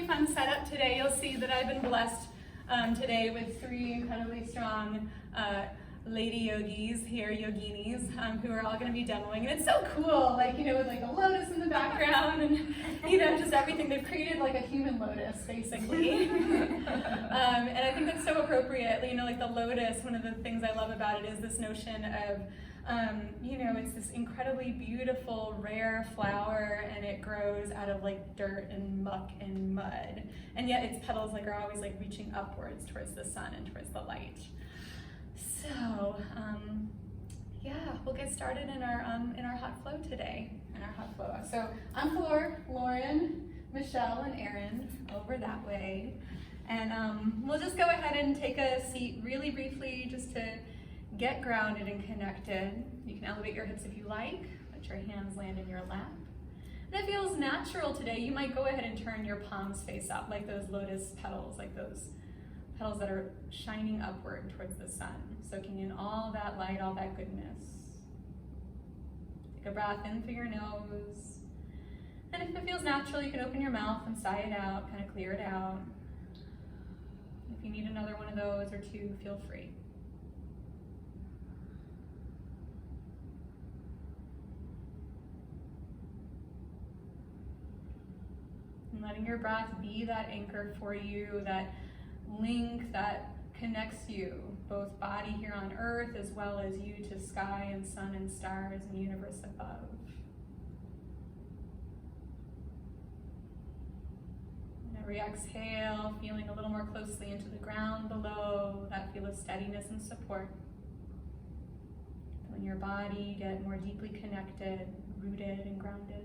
really fun setup today. You'll see that I've been blessed today with three incredibly strong lady yogis here, yoginis, who are all going to be demoing. And it's so cool, like, you know, with like a lotus in the background and, you know, just everything. They've created like a human lotus, basically. And I think that's so appropriate. You know, like the lotus, one of the things I love about it is this notion of, you know, it's this incredibly beautiful, rare flower, and it grows out of like dirt and muck and mud. And yet its petals like are always like reaching upwards towards the sun and towards the light. So, yeah, we'll get started in our hot flow today, So I'm Flor, Lauren, Michelle, and Erin over that way. And we'll just go ahead and take a seat really briefly just to get grounded and connected. You can elevate your hips if you like, let your hands land in your lap. And it feels natural today. You might go ahead and turn your palms face up like those lotus petals, like those petals that are shining upward towards the sun, soaking in all that light, all that goodness. Take a breath in through your nose. And if it feels natural, you can open your mouth and sigh it out, kind of clear it out. If you need another one of those or two, feel free. And letting your breath be that anchor for you, that link that connects you, both body here on earth as well as you to sky and sun and stars and universe above. And every exhale, feeling a little more closely into the ground below, that feel of steadiness and support. Feeling your body get more deeply connected, rooted and grounded.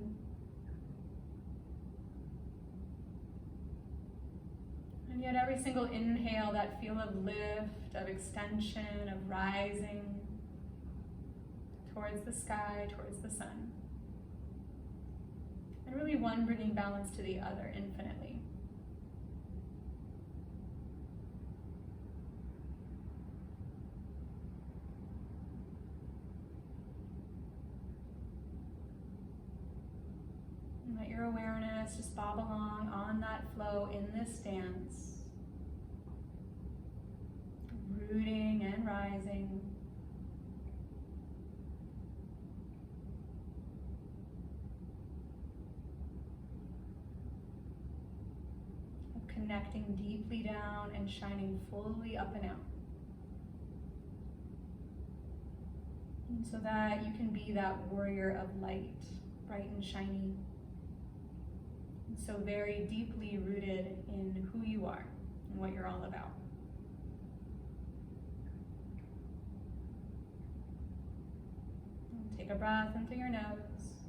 And yet every single inhale, that feel of lift, of extension, of rising towards the sky, towards the sun. And really one bringing balance to the other infinitely. And let your awareness just bob along on that flow in this dance. Rooting and rising. Connecting deeply down and shining fully up and out. And so that you can be that warrior of light, bright and shiny. And so very deeply rooted in who you are and what you're all about. Take a breath in through your nose.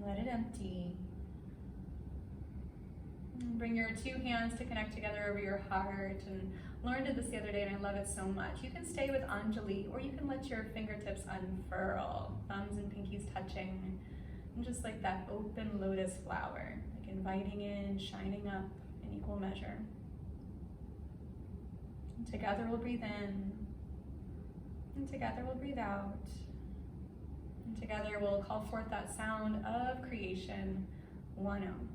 Let it empty. And bring your two hands to connect together over your heart. And Lauren did this the other day and I love it so much. You can stay with Anjali or you can let your fingertips unfurl, thumbs and pinkies touching. And just like that open lotus flower, like inviting in, shining up in equal measure. And together we'll breathe in. And together we'll breathe out. And together we'll call forth that sound of creation, one Om.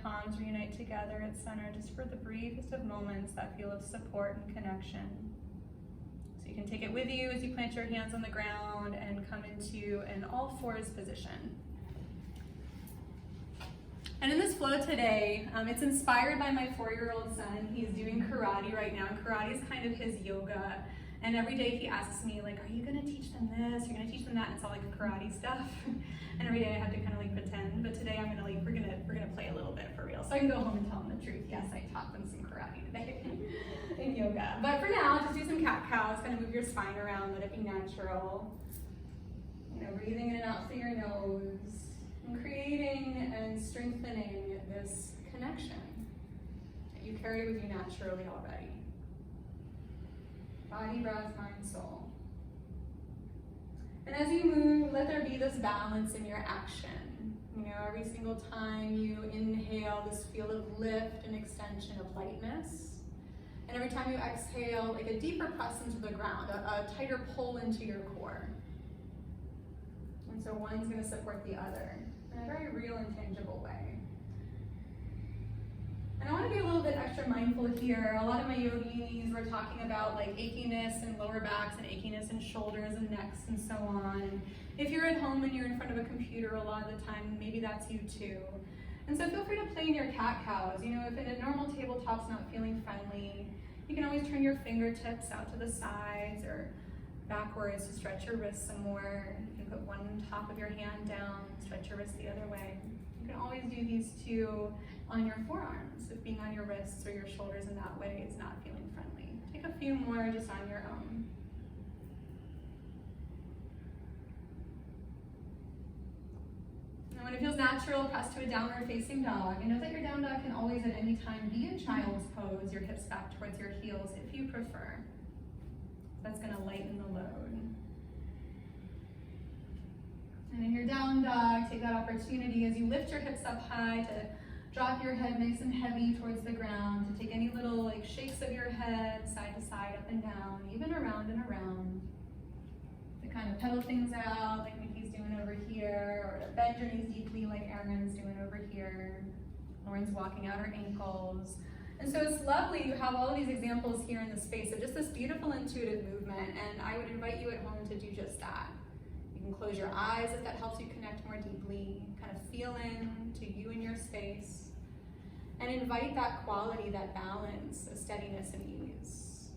Palms reunite together at center just for the briefest of moments, that feel of support and connection. So you can take it with you as you plant your hands on the ground and come into an all fours position. And in this flow today, it's inspired by my 4-year-old son. He's doing karate right now, and karate is kind of his yoga. And every day he asks me, like, are you gonna teach them this? You're gonna teach them that? And it's all like karate stuff. And every day I have to kind of like pretend, but today I'm gonna like, we're gonna play a little bit for real. So I can go home and tell them the truth. Yes, I taught them some karate today in yoga. But for now, just do some cat-cows, kind of move your spine around, let it be natural. You know, breathing in and out through your nose, and creating and strengthening this connection that you carry with you naturally already. Body, breath, mind, soul. And as you move, let there be this this balance in your action. You know, every single time you inhale, this feel of lift and extension of lightness. And every time you exhale, like a deeper press into the ground, a tighter pull into your core. And so one's going to support the other in a very real and tangible way. And I want to be a little bit extra mindful here. A lot of my yoginis were talking about like achiness in lower backs and achiness in shoulders and necks and so on. If you're at home and you're in front of a computer a lot of the time, maybe that's you too. And so feel free to play in your cat-cows. You know, if a normal tabletop's not feeling friendly, you can always turn your fingertips out to the sides or backwards to stretch your wrists some more. You can put one top of your hand down, stretch your wrist the other way. You can always do these two on your forearms if being on your wrists or your shoulders in that way is not feeling friendly. Take a few more just on your own. And when it feels natural, press to a downward facing dog. And know that your down dog can always at any time be a child's pose, your hips back towards your heels if you prefer. That's going to lighten the load. And in your down dog, take that opportunity as you lift your hips up high to drop your head nice and heavy towards the ground, to take any little like shakes of your head side to side, up and down, even around and around. To kind of pedal things out like Nikki's doing over here, or to bend your knees deeply like Erin's doing over here. Lauren's walking out her ankles. And so it's lovely you have all of these examples here in the space of just this beautiful intuitive movement, and I would invite you at home to do just that. You can close your eyes if that helps you connect more deeply, kind of feel in to you and your space, and invite that quality, that balance of steadiness and ease.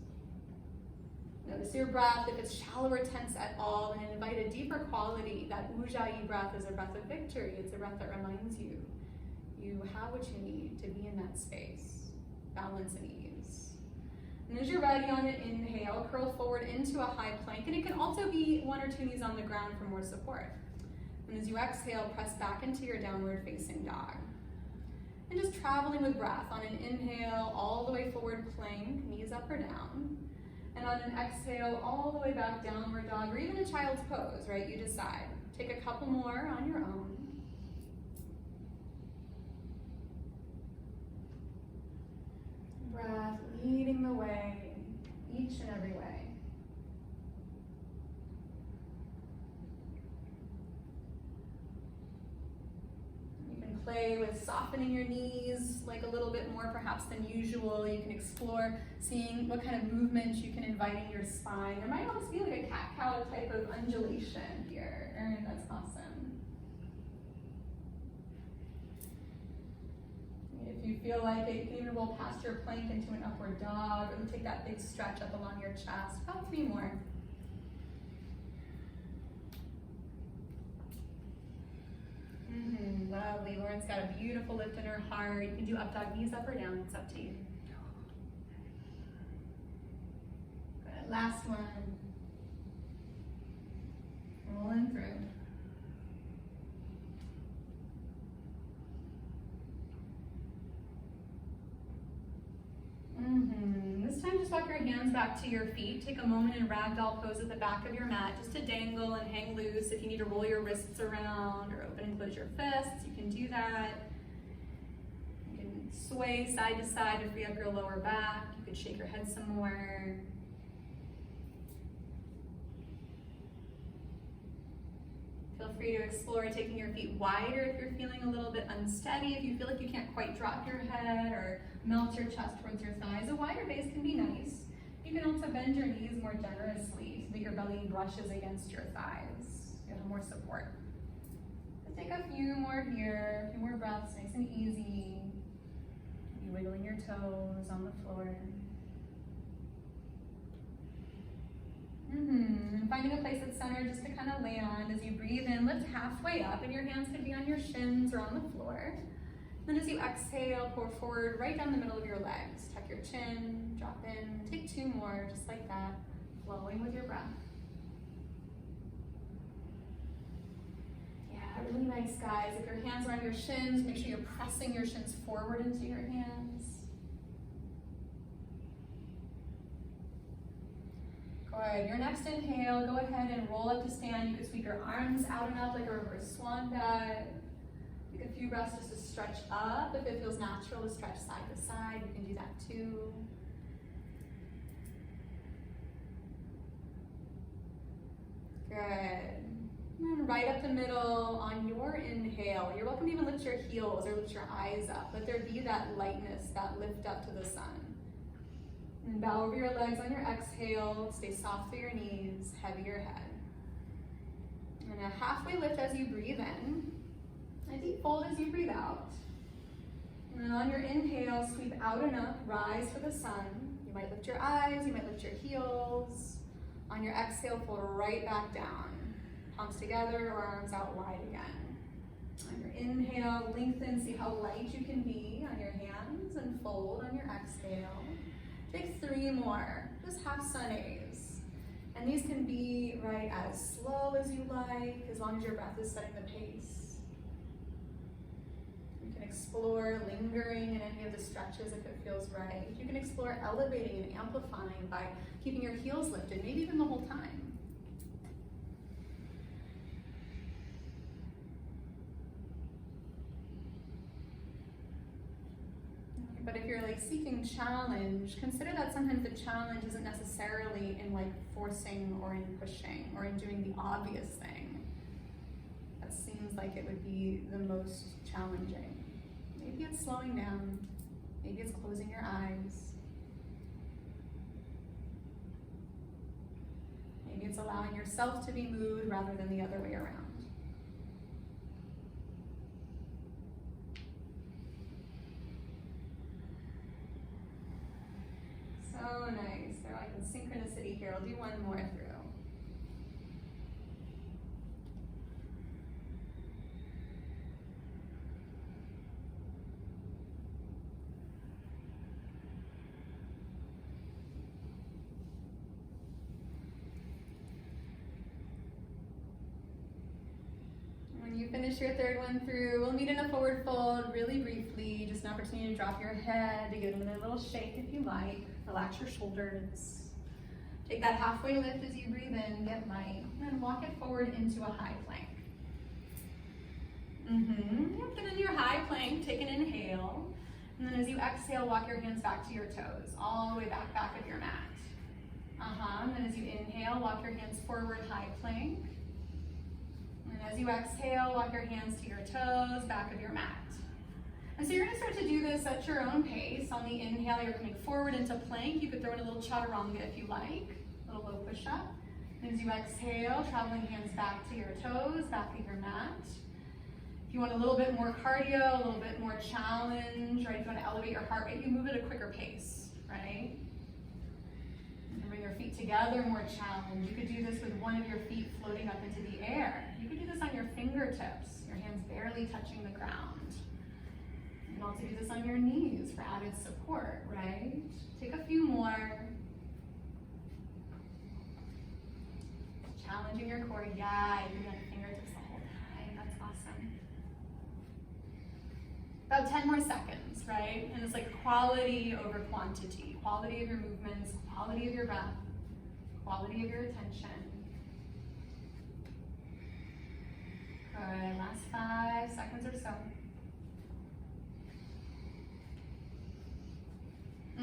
Notice your breath, if it's shallow or tense at all, and invite a deeper quality. That Ujjayi breath is a breath of victory. It's a breath that reminds you, you have what you need to be in that space, balance and ease. And as you're ready on an inhale, curl forward into a high plank, and it can also be one or two knees on the ground for more support. And as you exhale, press back into your downward facing dog. And just traveling with breath. On an inhale, all the way forward plank, knees up or down. And on an exhale, all the way back downward dog, or even a child's pose, right? You decide. Take a couple more on your own. Breath leading the way, each and every way. You can play with softening your knees like a little bit more perhaps than usual. You can explore seeing what kind of movement you can invite in your spine. There might almost be like a cat-cow type of undulation here. Erin, that's awesome. If you feel like it, you can even roll past your plank into an upward dog, or take that big stretch up along your chest. About 3 more. Lovely. Lauren's got a beautiful lift in her heart. You can do up dog, knees up or down. It's up to you. Good. Last one. Rolling through. This time just walk your hands back to your feet. Take a moment in ragdoll pose at the back of your mat just to dangle and hang loose. If you need to roll your wrists around or open and close your fists, you can do that. You can sway side to side to free up your lower back. You could shake your head some more. Feel free to explore taking your feet wider if you're feeling a little bit unsteady, if you feel like you can't quite drop your head or melt your chest towards your thighs. A wider base can be nice. You can also bend your knees more generously so that your belly brushes against your thighs. You have more support. So take a few more here, a few more breaths, nice and easy. You wiggling your toes on the floor. And finding a place at center just to kind of land. As you breathe in, lift halfway up, and your hands could be on your shins or on the floor. Then as you exhale, pour forward right down the middle of your legs. Tuck your chin, drop in, take 2 more, just like that, flowing with your breath. Yeah, really nice, guys. If your hands are on your shins, make sure you're pressing your shins forward into your hands. Good. Good. Your next inhale, go ahead and roll up to stand. You can sweep your arms out and up like a reverse swan dive. Take a few breaths just to stretch up. If it feels natural to stretch side to side, you can do that too. Good. And right up the middle on your inhale. You're welcome to even lift your heels or lift your eyes up. Let there be that lightness, that lift up to the sun. And bow over your legs on your exhale. Stay soft through your knees, heavy your head. And a halfway lift as you breathe in. A deep fold as you breathe out. And then on your inhale, sweep out and up, rise for the sun. You might lift your eyes, you might lift your heels. On your exhale, fold right back down. Palms together or arms out wide again. On your inhale, lengthen, see how light you can be on your hands, and fold on your exhale. Take 3 more, just half sun A's. And these can be right as slow as you like, as long as your breath is setting the pace. You can explore lingering in any of the stretches if it feels right. You can explore elevating and amplifying by keeping your heels lifted, maybe even the whole time. But if you're like seeking challenge, consider that sometimes the challenge isn't necessarily in like forcing or in pushing or in doing the obvious thing. That seems like it would be the most challenging. Maybe it's slowing down. Maybe it's closing your eyes. Maybe it's allowing yourself to be moved rather than the other way around. So nice. They're like in synchronicity here. I'll do one more through. When you finish your third one through, we'll meet in a forward fold really briefly. Just an opportunity to drop your head, to give it a little shake if you like. Relax your shoulders. Take that halfway lift as you breathe in, get light, and then walk it forward into a high plank. Yep, and in your high plank, take an inhale. And then as you exhale, walk your hands back to your toes, all the way back of your mat. And then as you inhale, walk your hands forward, high plank. And as you exhale, walk your hands to your toes, back of your mat. And so you're going to start to do this at your own pace. On the inhale, you're coming forward into plank. You could throw in a little chaturanga if you like, a little low push-up. And as you exhale, traveling hands back to your toes, back of your mat. If you want a little bit more cardio, a little bit more challenge, right? If you want to elevate your heart rate, you move at a quicker pace, right? You can bring your feet together, more challenge. You could do this with one of your feet floating up into the air. You could do this on your fingertips, your hands barely touching the ground. You can also do this on your knees for added support, right? Take a few more. Challenging your core. Yeah, you can do the fingertips the whole time. That's awesome. About 10 more seconds, right? And it's like quality over quantity. Quality of your movements, quality of your breath, quality of your attention. Good, last 5 seconds or so.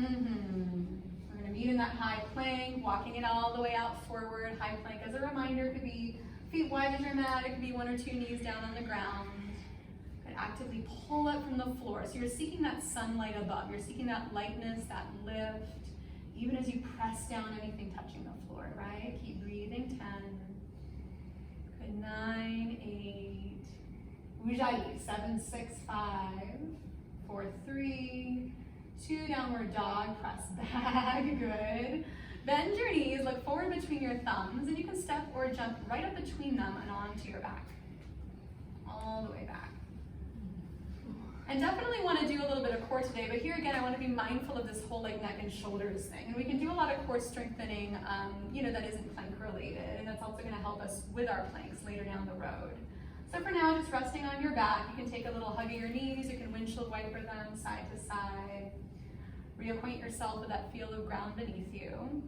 We're gonna meet in that high plank, walking it all the way out forward. High plank, as a reminder, could be feet wide as your mat. It could be 1 or 2 knees down on the ground. Could actively pull up from the floor. So you're seeking that sunlight above. You're seeking that lightness, that lift, even as you press down anything touching the floor, right? Keep breathing. 10. Good. 9, 8. Ujjayi. 7, 6, 5, 4, 3, 2, downward dog, press back, good. Bend your knees, look forward between your thumbs, and you can step or jump right up between them and onto your back. All the way back. And definitely want to do a little bit of core today, but here again, I want to be mindful of this whole like neck and shoulders thing. And we can do a lot of core strengthening, that isn't plank related, and that's also going to help us with our planks later down the road. So for now, just resting on your back, you can take a little hug of your knees, you can windshield wiper them side to side. Reacquaint yourself with that feel of ground beneath you.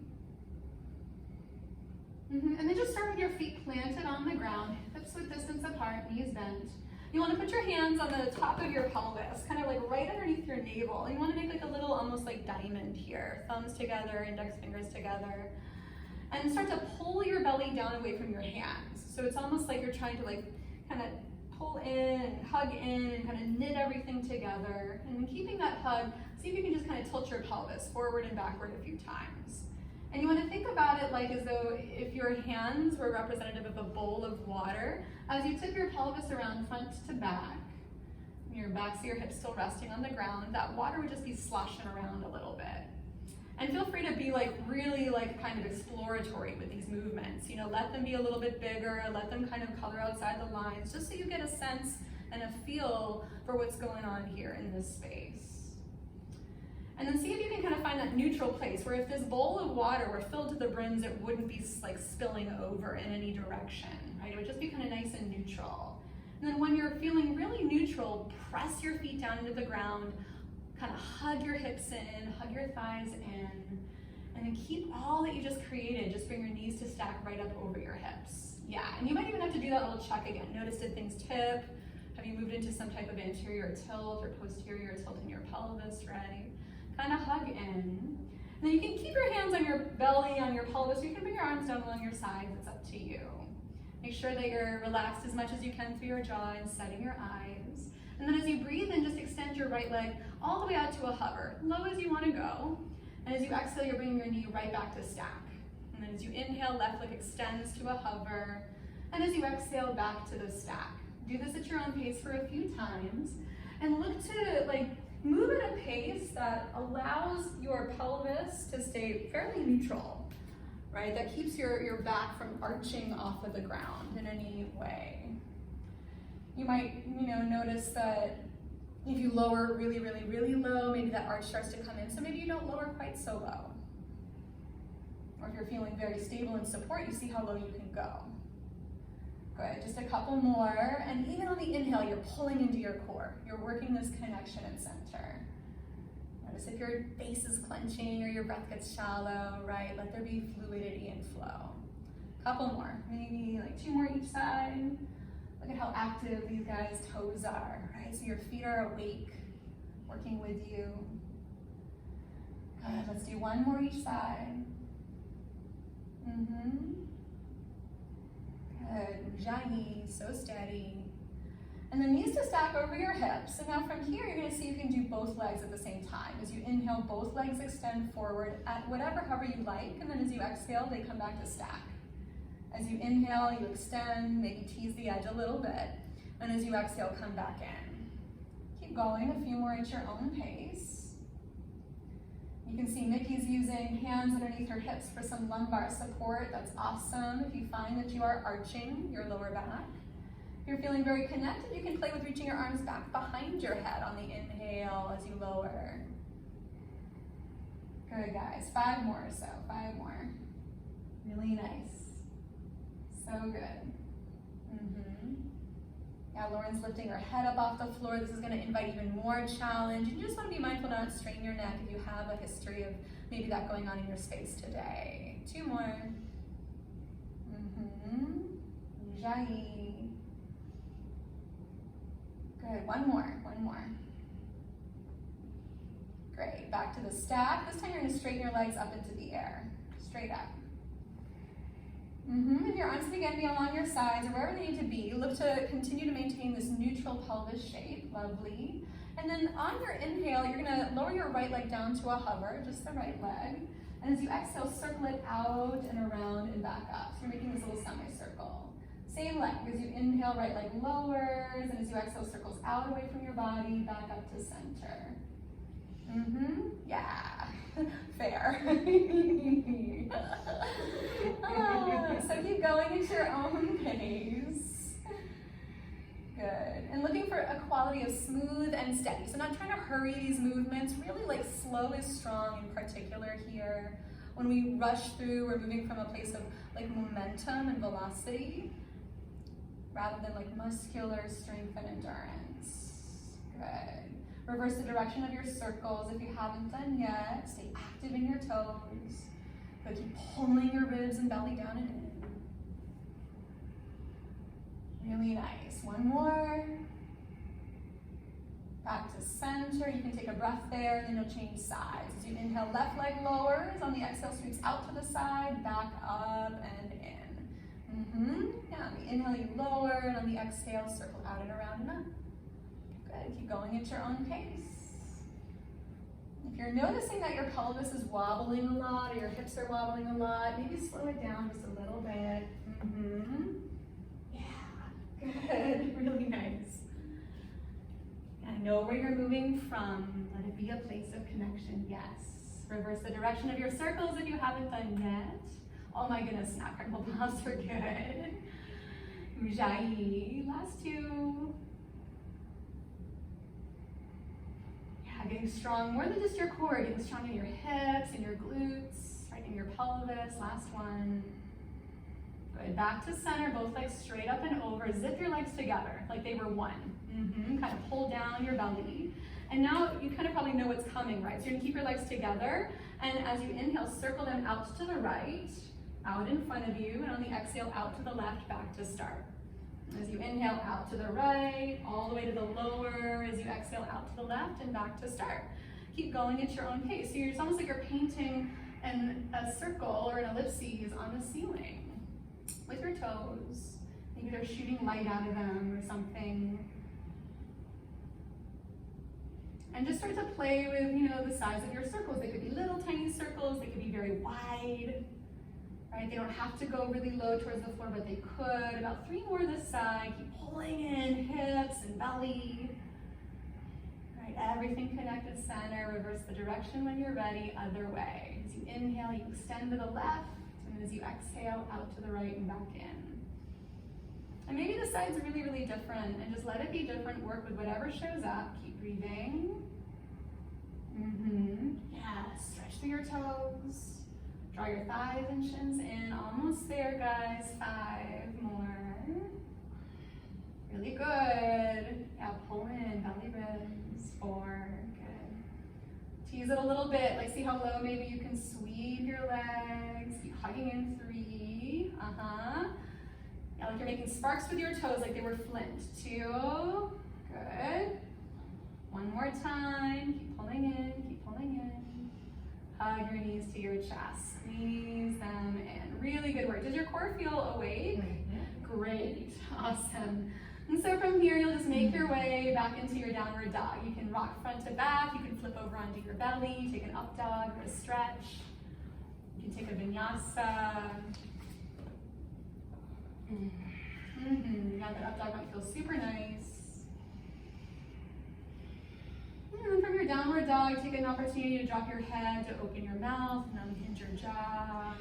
And then just start with your feet planted on the ground, hips width distance apart, knees bent. You want to put your hands on the top of your pelvis, kind of like right underneath your navel. You want to make like a little almost like diamond here, thumbs together, index fingers together. And start to pull your belly down away from your hands. So it's almost like you're trying to like kind of pull in and hug in and kind of knit everything together. And keeping that hug, see if you can just kind of tilt your pelvis forward and backward a few times. And you want to think about it like as though if your hands were representative of a bowl of water, as you tip your pelvis around front to back, your backs of your hips still resting on the ground, that water would just be sloshing around a little bit. And feel free to be like really like kind of exploratory with these movements. You know, let them be a little bit bigger, let them kind of color outside the lines, just so you get a sense and a feel for what's going on here in this space. And then see if you can kind of find that neutral place where if this bowl of water were filled to the brims, it wouldn't be like spilling over in any direction, right? It would just be kind of nice and neutral. And then when you're feeling really neutral, press your feet down into the ground, kind of hug your hips in, hug your thighs in, and then keep all that you just created. Just bring your knees to stack right up over your hips. Yeah, and you might even have to do that little check again. Notice, did things tip? Have you moved into some type of anterior tilt or posterior tilt in your pelvis, right? Kind of hug in. And then you can keep your hands on your belly, on your pelvis, or you can bring your arms down along your sides. It's up to you. Make sure that you're relaxed as much as you can through your jaw and setting your eyes. And then as you breathe in, just extend your right leg all the way out to a hover, low as you want to go. And as you exhale, you're bringing your knee right back to stack. And then as you inhale, left leg extends to a hover. And as you exhale, back to the stack. Do this at your own pace for a few times. And look to like move at a pace that allows your pelvis to stay fairly neutral, right? That keeps your back from arching off of the ground in any way. You might, notice that if you lower really, really, really low, maybe that arch starts to come in, so maybe you don't lower quite so low. Or if you're feeling very stable in support, you see how low you can go. Good, just a couple more, and even on the inhale, you're pulling into your core. You're working this connection and center. Notice if your face is clenching or your breath gets shallow, right? Let there be fluidity and flow. Couple more, maybe like 2 more each side. Look at how active these guys' toes are, right? So your feet are awake, working with you. Good, let's do 1 more each side. Good, ujjayi, so steady. And then knees to stack over your hips. And now from here, you're gonna see if you can do both legs at the same time. As you inhale, both legs extend forward at whatever hover you like. And then as you exhale, they come back to stack. As you inhale, you extend, maybe tease the edge a little bit. And as you exhale, come back in. Keep going, a few more at your own pace. You can see Nikki's using hands underneath her hips for some lumbar support. That's awesome if you find that you are arching your lower back. If you're feeling very connected, you can play with reaching your arms back behind your head on the inhale as you lower. Good, guys. 5 more or so. 5 more. Really nice. So good. Yeah, Lauren's lifting her head up off the floor. This is going to invite even more challenge. You just want to be mindful not to strain your neck if you have a history of maybe that going on in your space today. 2 more. Ujjayi. Good. 1 more. 1 more. Great. Back to the stack. This time you're going to straighten your legs up into the air. Straight up. And your arms can again be along your sides or wherever they need to be. Look to continue to maintain this neutral pelvis shape. Lovely. And then on your inhale, you're going to lower your right leg down to a hover, just the right leg. And as you exhale, circle it out and around and back up. So you're making this little semicircle. Same leg. As you inhale, right leg lowers. And as you exhale, circles out away from your body, back up to center. Yeah. Fair. So keep going at your own pace. Good. And looking for a quality of smooth and steady. So not trying to hurry these movements, really like slow is strong in particular here. When we rush through, we're moving from a place of like momentum and velocity rather than like muscular strength and endurance. Good. Reverse the direction of your circles if you haven't done yet. Stay active in your toes. But keep pulling your ribs and belly down and in. Really nice. One more. Back to center. You can take a breath there, and then you'll change sides. As you inhale, left leg lowers. On the exhale, sweeps out to the side, back up and in. Yeah, on the inhale, you lower, and on the exhale, circle out and around and up. Good. Keep going at your own pace. If you're noticing that your pelvis is wobbling a lot, or your hips are wobbling a lot, maybe slow it down just a little bit. Yeah, good. Really nice. And know where you're moving from. Let it be a place of connection. Yes. Reverse the direction of your circles if you haven't done yet. Oh my goodness, snap, crackle, pause. We're good. Ujjayi. Last two. Yeah, getting strong more than just your core. Getting strong in your hips and your glutes, right in your pelvis. Last one. Good. Back to center. Both legs straight up and over. Zip your legs together like they were one. Kind of pull down your belly. And now you kind of probably know what's coming, right? So you're gonna keep your legs together, and as you inhale, circle them out to the right, out in front of you, and on the exhale, out to the left, back to start. As you inhale, out to the right, all the way to the lower, as you exhale, out to the left, and back to start. Keep going at your own pace. So it's almost like you're painting a circle or an ellipses on the ceiling with your toes. Maybe they're shooting light out of them or something. And just start to play with, the size of your circles. They could be little tiny circles, they could be very wide, right? They don't have to go really low towards the floor, but they could. About 3 more this side. Keep pulling in hips and belly. Right, everything connected center. Reverse the direction when you're ready, other way. As you inhale, you extend to the left, and as you exhale, out to the right and back in. And maybe the side's really, really different, and just let it be different. Work with whatever shows up. Keep breathing. Yeah, stretch through your toes. Draw your thighs and shins in. Almost there, guys. 5 more. Really good. Yeah, pull in, belly ribs. 4, good. Tease it a little bit. Like, see how low maybe you can sweep your legs. Keep hugging in. 3. Yeah, like you're making sparks with your toes, like they were flint. 2, good. 1 more time, keep pulling in, keep pulling in. Hug your knees to your chest, squeeze them in. Really good work. Does your core feel awake? Great, awesome. And so from here, you'll just make your way back into your downward dog. You can rock front to back, you can flip over onto your belly, take an up dog or a stretch. You can take a vinyasa. Yeah, that up dog might feel super nice. And from your downward dog, take an opportunity to drop your head, to open your mouth, and unhinge your jaw.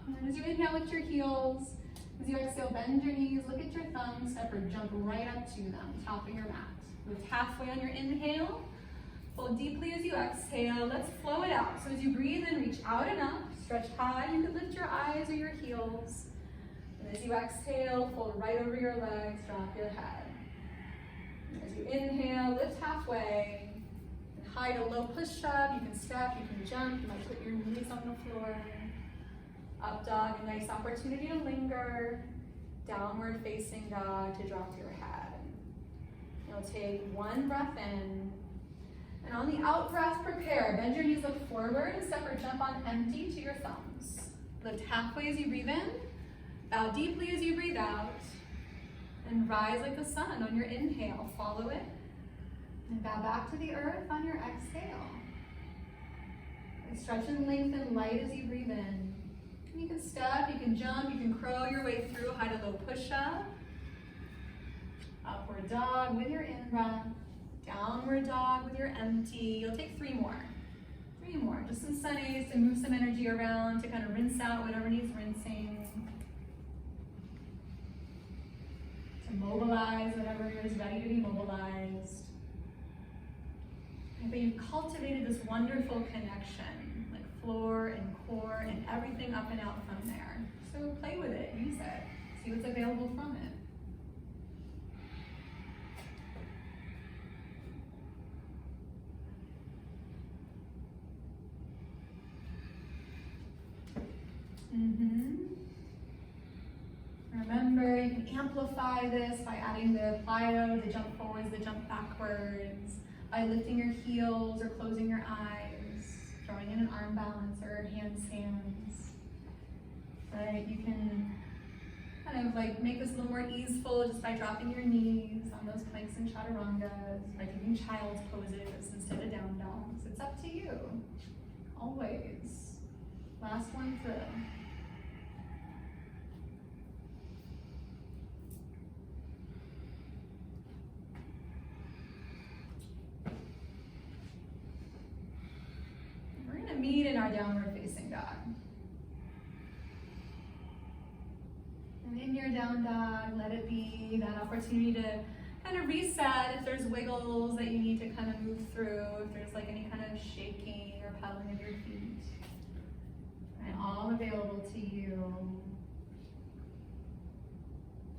And then as you inhale, lift your heels. As you exhale, bend your knees, look at your thumbs, step or jump right up to them, top of your mat. Lift halfway on your inhale. Fold deeply as you exhale. Let's flow it out. So as you breathe in, reach out and up, stretch high. You can lift your eyes or your heels. And as you exhale, fold right over your legs, drop your head. And as you inhale, lift halfway. And high to low push-up. You can step, you can jump. You might put your knees on the floor. Up dog, a nice opportunity to linger. Downward facing dog to drop your head. You'll take 1 breath in. And on the out breath, prepare. Bend your knees, look forward, and step or jump on empty to your thumbs. Lift halfway as you breathe in. Bow deeply as you breathe out. And rise like the sun on your inhale. Follow it. And bow back to the earth on your exhale. And stretch and lengthen light as you breathe in. You can step, you can jump, you can crow your way through high to low push-up. Upward dog with your in-breath. Downward dog with your empty. You'll take 3 more. 3 more. Just some sunnies to move some energy around, to kind of rinse out whatever needs rinsing. To mobilize whatever is ready to be mobilized. But you've cultivated this wonderful connection, like floor and core and everything up and out from there. So play with it, use it, see what's available from it. Remember, you can can amplify this by adding the plyo, the jump forwards, the jump backwards, by lifting your heels or closing your eyes, throwing in an arm balance or handstands. Right? You can kind of like make this a little more easeful just by dropping your knees on those planks and chaturangas, by taking child's poses instead of down dogs. It's up to you, always. Last one through. We're gonna meet in our downward facing dog. And in your down dog, let it be that opportunity to kind of reset if there's wiggles that you need to kind of move through, if there's like any kind of shaking or pedaling of your feet. And all available to you.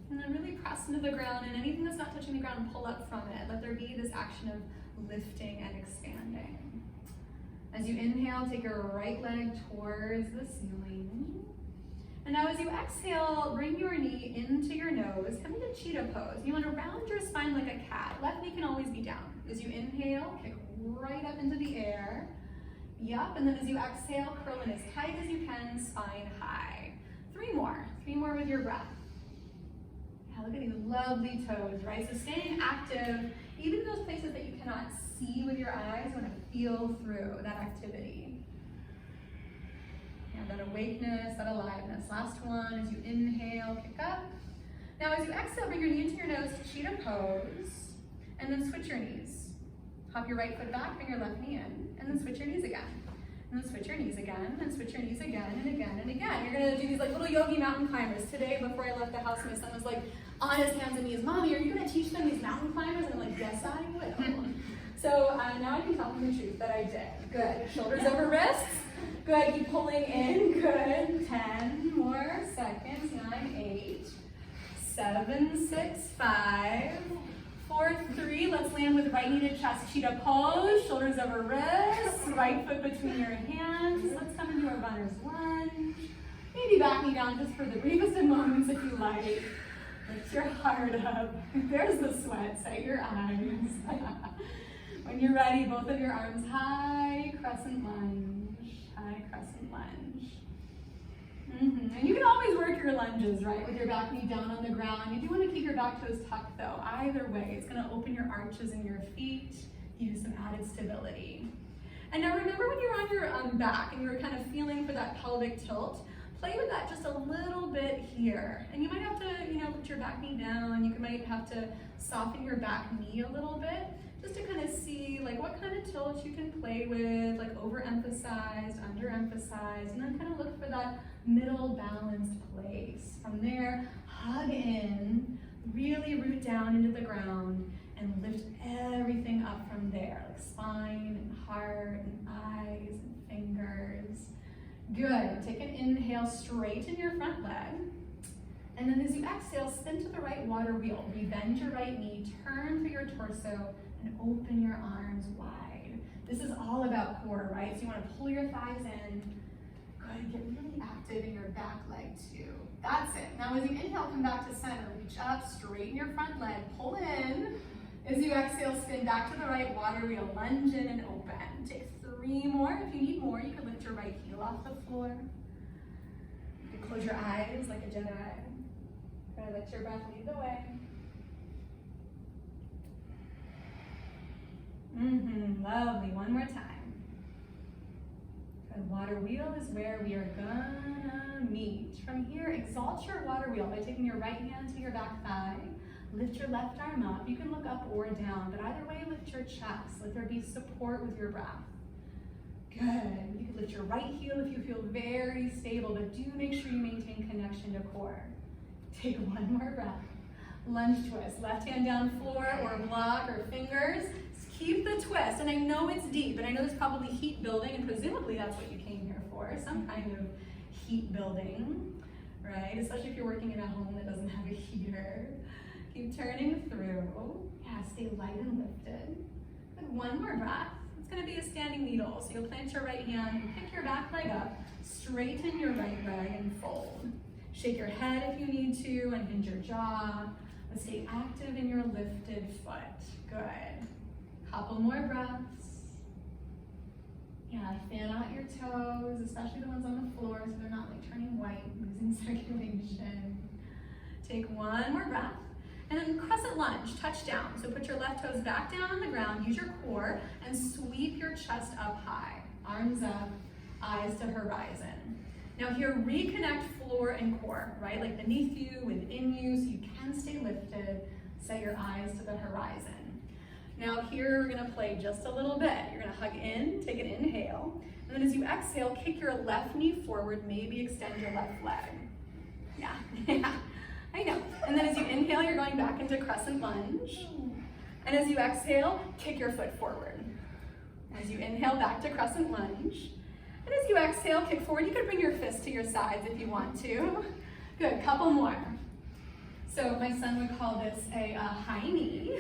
And then really press into the ground, and anything that's not touching the ground, pull up from it. Let there be this action of lifting and expanding. As you inhale, take your right leg towards the ceiling. And now as you exhale, bring your knee into your nose, come into cheetah pose. You want to round your spine like a cat. Left knee can always be down. As you inhale, kick right up into the air. Yup, and then as you exhale, curl in as tight as you can, spine high. Three more with your breath. Yeah, look at these lovely toes, right? So staying active, even in those places that you cannot see with your eyes, you want to feel through that activity. Yeah, that awakeness, that aliveness. Last one, as you inhale, kick up. Now as you exhale, bring your knee into your nose to cheetah pose, and then switch your knees. Hop your right foot back, bring your left knee in, and then switch your knees again. And then switch your knees again, and switch your knees again, and again, and again. You're gonna do these like little yogi mountain climbers. Today, before I left the house, my son was like on his hands and knees, Mommy, are you gonna teach them these mountain climbers? And I'm like, yes, I will. So now I can tell them the truth that I did. Good, shoulders over wrists. Good, keep pulling in, good. 10 more seconds, 9, 8, 7, 6, 5, 4, 3. Let's land with right knee to chest, cheetah pose, shoulders over wrists, right foot between your hands. Let's come into a runner's lunge. Maybe back knee down just for the briefest of moments if you like. Lift your heart up. There's the sweat, set your eyes. When you're ready, both of your arms high, crescent lunge, high crescent lunge. And you can always work your lunges, right, with your back knee down on the ground. You do want to keep your back toes tucked though. Either way, it's going to open your arches in your feet, give you some added stability. And now remember when you're on your back and you're kind of feeling for that pelvic tilt, play with that just a little bit here. And you might have to, put your back knee down. You might have to soften your back knee a little bit just to kind of see like what kind of tilt you can play with, like overemphasized, underemphasized, and then kind of look for that middle balanced place. From there, hug in, really root down into the ground, and lift everything up from there, like spine and heart and eyes and fingers. Good, take an inhale, straighten your front leg. And then as you exhale, spin to the right water wheel. Rebend your right knee, turn through your torso, and open your arms wide. This is all about core, right? So you want to pull your thighs in. Good, get really active in your back leg too. That's it. Now as you inhale, come back to center. Reach up, straighten your front leg, pull in. As you exhale, spin back to the right water wheel, lunge in and open. Take 3 more. If you need more, you can lift your right heel off the floor. You can close your eyes like a Jedi. Good, let your breath lead the way. Lovely, one more time. Good, water wheel is where we are gonna meet. From here, exalt your water wheel by taking your right hand to your back thigh. Lift your left arm up. You can look up or down, but either way, lift your chest. Let there be support with your breath. Good, you can lift your right heel if you feel very stable, but do make sure you maintain connection to core. Take one more breath. Lunge twist, left hand down floor or block or fingers. Keep the twist, and I know it's deep, and I know there's probably heat building, and presumably that's what you came here for, some kind of heat building, right? Especially if you're working in a home that doesn't have a heater. Keep turning through. Yeah, stay light and lifted. Good, one more breath. It's gonna be a standing needle, so you'll plant your right hand and pick your back leg up, straighten your right leg and fold. Shake your head if you need to, unhinge your jaw. But stay active in your lifted foot. Good. Couple more breaths. Yeah, fan out your toes, especially the ones on the floor so they're not like turning white, losing circulation. Take one more breath. And then crescent lunge, touch down. So put your left toes back down on the ground, use your core, and sweep your chest up high. Arms up, eyes to horizon. Now here, reconnect floor and core, right? Like beneath you, within you, so you can stay lifted. Set your eyes to the horizon. Now here, we're gonna play just a little bit. You're gonna hug in, take an inhale, and then as you exhale, kick your left knee forward, maybe extend your left leg. Yeah, yeah, I know. And then as you inhale, you're going back into crescent lunge. And as you exhale, kick your foot forward. As you inhale, back to crescent lunge. And as you exhale, kick forward. You could bring your fists to your sides if you want to. Good, couple more. So my son would call this a high knee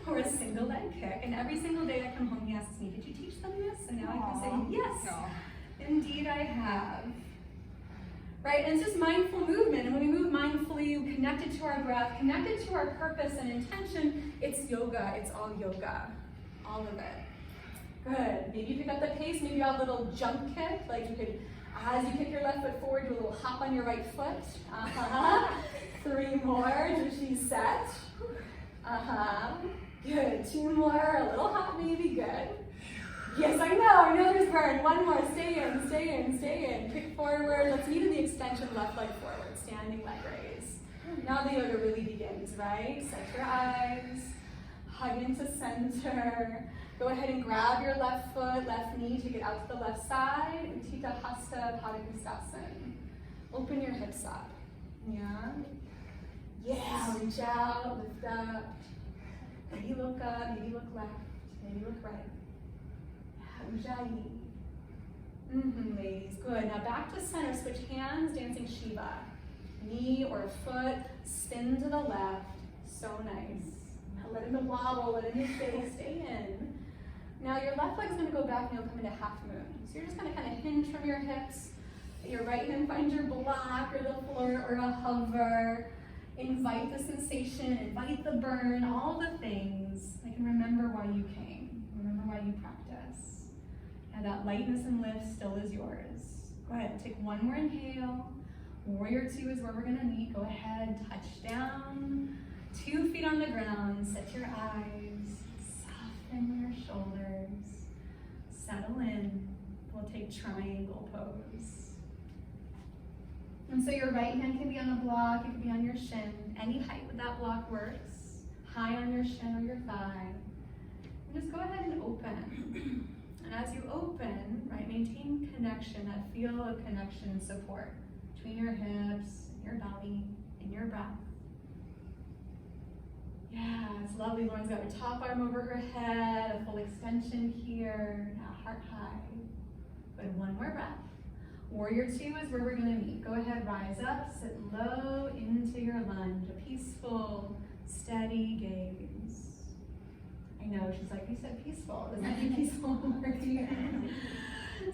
or a single leg kick. And every single day I come home, he asks me, did you teach them this? And now I can say, yes, indeed I have. Right, and it's just mindful movement. And when we move mindfully, connected to our breath, connected to our purpose and intention, it's yoga, it's all yoga, all of it. Good, maybe you pick up the pace, maybe you have a little jump kick, like you could, as you kick your left foot forward, do a little hop on your right foot. 3 more, just reset. Good, 2 more, a little hop maybe, good. Yes, I know there's burn. 1 more, stay in, stay in, stay in. Kick forward, let's meet in the extension, left leg forward, standing leg raise. Now the yoga really begins, right? Set your eyes, hug into center. Go ahead and grab your left foot, left knee, take it out to the left side, Utthita Hasta Padangusthasana. Open your hips up, yeah? Yeah, reach out, lift up. Maybe look up, maybe look left, maybe look right. Ujjayi. Ladies, good. Now back to center, switch hands, dancing Shiva. Knee or foot, spin to the left, so nice. Now let it wobble, let it stay in. Now your left leg's gonna go back and you'll come into half moon. So you're just gonna kind of hinge from your hips. Your right hand finds your block or the floor or a hover. Invite the sensation, invite the burn, all the things. I can remember why you came, remember why you practice. And that lightness and lift still is yours. Go ahead, take 1 more inhale. Warrior 2 is where we're gonna meet. Go ahead, touch down. 2 feet on the ground, set your eyes, soften your shoulders, settle in. We'll take triangle pose. And so your right hand can be on the block, it can be on your shin. Any height with that block works. High on your shin or your thigh. And just go ahead and open. And as you open, right, maintain connection, that feel of connection and support between your hips, your belly, and your breath. Yeah, it's lovely. Lauren's got her top arm over her head, a full extension here. Now heart high. Good, 1 more breath. Warrior 2 is where we're gonna meet. Go ahead, rise up, sit low into your lunge. A peaceful, steady gaze. I know, she's like, you said peaceful. Doesn't that mean peaceful work here?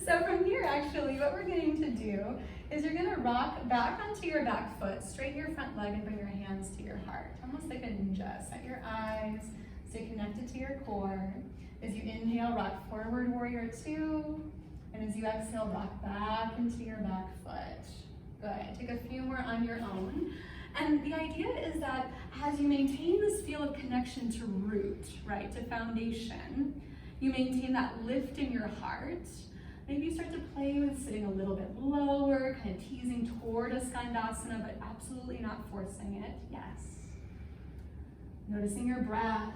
So from here, actually, what we're going to do is you're gonna rock back onto your back foot, straighten your front leg and bring your hands to your heart. Almost like a ninja. Set your eyes, stay connected to your core. As you inhale, rock forward, warrior 2. And as you exhale, rock back into your back foot. Good, take a few more on your own. And the idea is that as you maintain this feel of connection to root, right, to foundation, you maintain that lift in your heart. Maybe you start to play with sitting a little bit lower, kind of teasing toward a skandasana, but absolutely not forcing it, yes. Noticing your breath,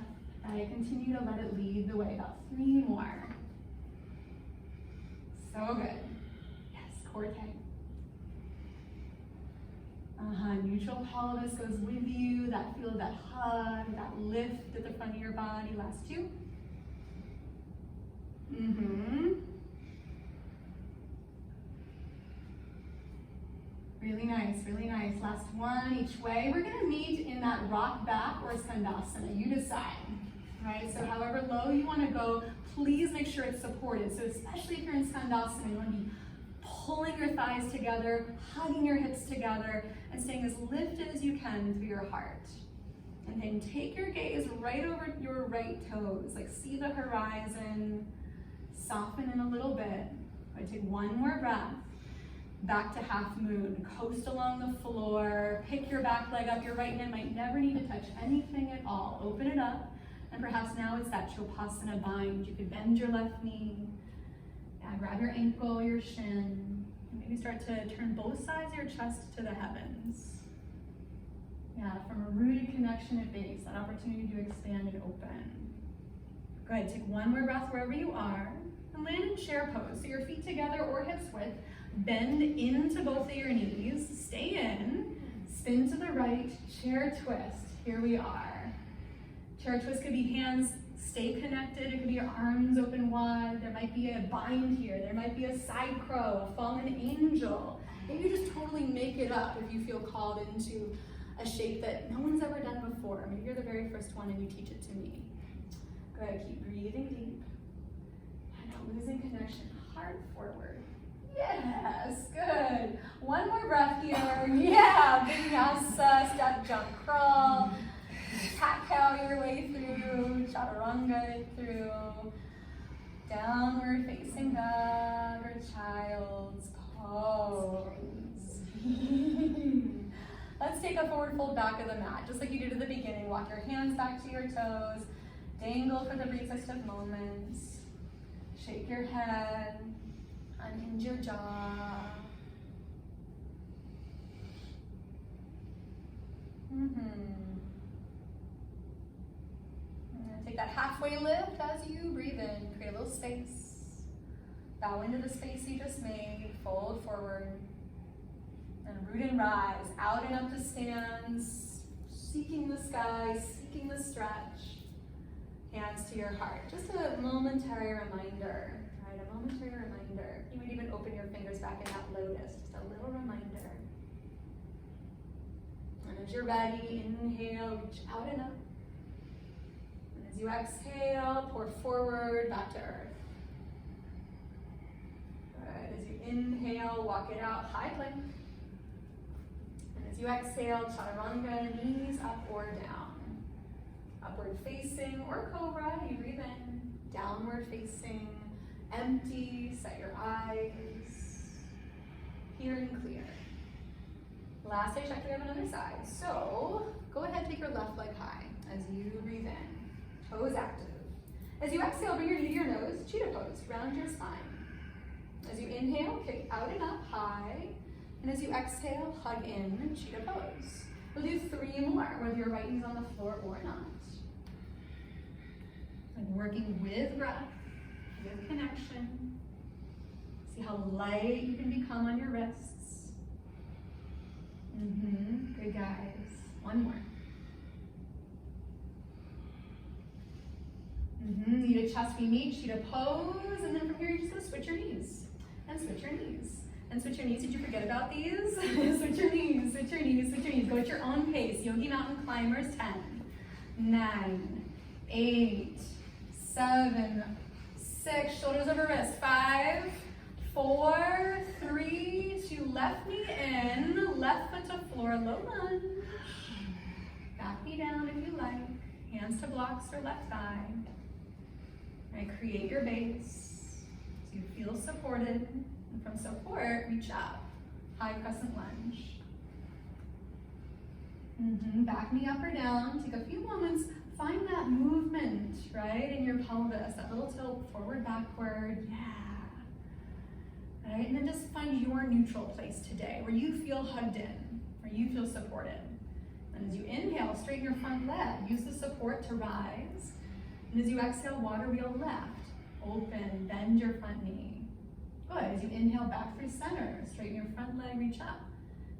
right, continue to let it lead the way, about 3 more. So good. Yes, core tight. Neutral pelvis goes with you. That feel of that hug, that lift at the front of your body. Last 2. Really nice, really nice. Last 1 each way. We're gonna meet in that rock back or skandasana. You decide, right? So however low you wanna go, please make sure it's supported. So especially if you're in skandasana, you wanna be pulling your thighs together, hugging your hips together, and staying as lifted as you can through your heart. And then take your gaze right over your right toes, like see the horizon, soften in a little bit. Right, take one more breath. Back to half moon, coast along the floor, pick your back leg up. Your right hand might never need to touch anything at all. Open it up, and perhaps now it's that Shavasana bind. You could bend your left knee, grab your ankle, your shin, and maybe start to turn both sides of your chest to the heavens. From a rooted connection at base, that opportunity to expand and open. Go ahead, take one more breath wherever you are, and land in chair pose. So your feet together or hips width. Bend into both of your knees, stay in, spin to the right, chair twist. Here we are. Chair twist could be hands stay connected, it could be your arms open wide, there might be a bind here, there might be a side crow, a fallen angel. Maybe you just totally make it up if you feel called into a shape that no one's ever done before. Maybe you're the very first one and you teach it to me. Go ahead, keep breathing deep. And not losing connection, heart forward. Yes, good. One more breath here. Yeah, vinyasa, step, jump, crawl. Cat-cow your way through, chaturanga it through. Downward facing dog or child's pose. Let's take a forward fold back of the mat, just like you did at the beginning. Walk your hands back to your toes. Dangle for the briefest of moments. Shake your head. Unhinge your jaw. Take that halfway lift as you breathe in. Create a little space. Bow into the space you just made. Fold forward. And root and rise. Out and up to stands. Seeking the sky, seeking the stretch. Hands to your heart. Just a momentary reminder. Right, a momentary reminder. You might even open your fingers back in that lotus. Just a little reminder. And as you're ready, inhale, reach out and up. And as you exhale, pour forward, back to earth. Good. As you inhale, walk it out, high plank. And as you exhale, chaturanga, knees up or down. Upward facing or cobra, you breathe in. Downward facing, empty, set your eyes. Hear and clear. Last I checked, we have another side. So go ahead, take your left leg high as you breathe in. Toes active. As you exhale, bring your knee to your nose, cheetah pose, round your spine. As you inhale, kick out and up high. And as you exhale, hug in, cheetah pose. We'll do 3 more, whether your right knee's on the floor or not. And working with breath, with connection. See how light you can become on your wrists. Good guys. One more. Need a chest we meet, cheetah pose, and then from here you're just gonna switch your knees. And switch your knees. And switch your knees. Did you forget about these? Switch your knees, switch your knees, switch your knees. Go at your own pace. Yogi Mountain Climbers, 10, 9, 8, 7, 6, shoulders over wrist, 5, 4, 3, 2, left knee in, left foot to floor, low lunge. Back knee down if you like. Hands to blocks or left thigh. Right, create your base so you feel supported. And from support, reach up. High crescent lunge. Back knee up or down. Take a few moments. Find that movement, right, in your pelvis. That little tilt forward, backward. Yeah. Right, and then just find your neutral place today where you feel hugged in, where you feel supported. And as you inhale, straighten your front leg. Use the support to rise. And as you exhale, water wheel left. Open, bend your front knee. Good. As you inhale, back through center. Straighten your front leg, reach up.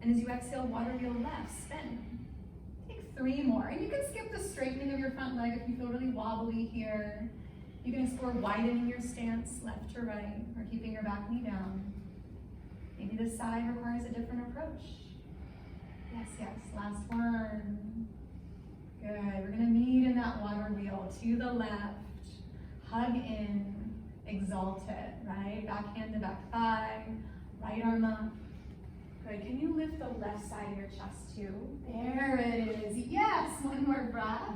And as you exhale, water wheel left, spin. Take 3 more. And you can skip the straightening of your front leg if you feel really wobbly here. You can explore widening your stance left to right, or keeping your back knee down. Maybe this side requires a different approach. Yes, yes, last one. Good, we're gonna meet in that water wheel to the left. Hug in, exalt it, right? Back hand to back thigh, Right arm up. Good. Can you lift the left side of your chest too? There it is. Yes. One more breath.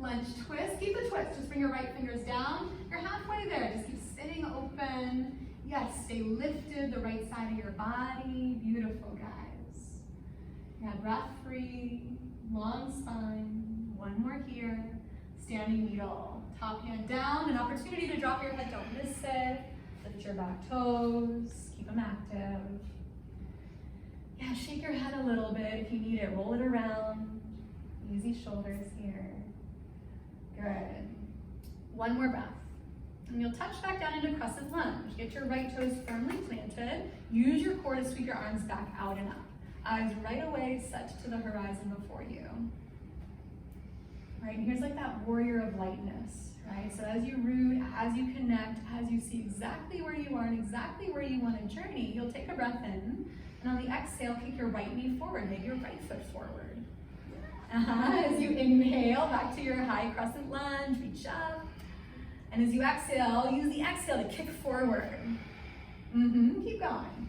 Lunge twist. Keep the twist. Just bring your right fingers down. You're halfway there. Just keep sitting open. Yes. Stay lifted. The right side of your body. Beautiful, guys. Yeah. Breath free. Long spine. One more here. Standing needle. Top hand down. An opportunity to drop your head. Don't miss it. Lift your back toes. Keep them active. Yeah, shake your head a little bit if you need it. Roll it around. Easy shoulders here. Good. One more breath. And you'll touch back down into crescent lunge. Get your right toes firmly planted. Use your core to sweep your arms back out and up. Eyes right away set to the horizon before you. Right, and here's like that warrior of lightness, right? So as you root, as you connect, as you see exactly where you are and exactly where you want to journey, you'll take a breath in, and on the exhale, kick your right knee forward, maybe your right foot forward. As you inhale, back to your high crescent lunge, reach up. And as you exhale, use the exhale to kick forward. Keep going.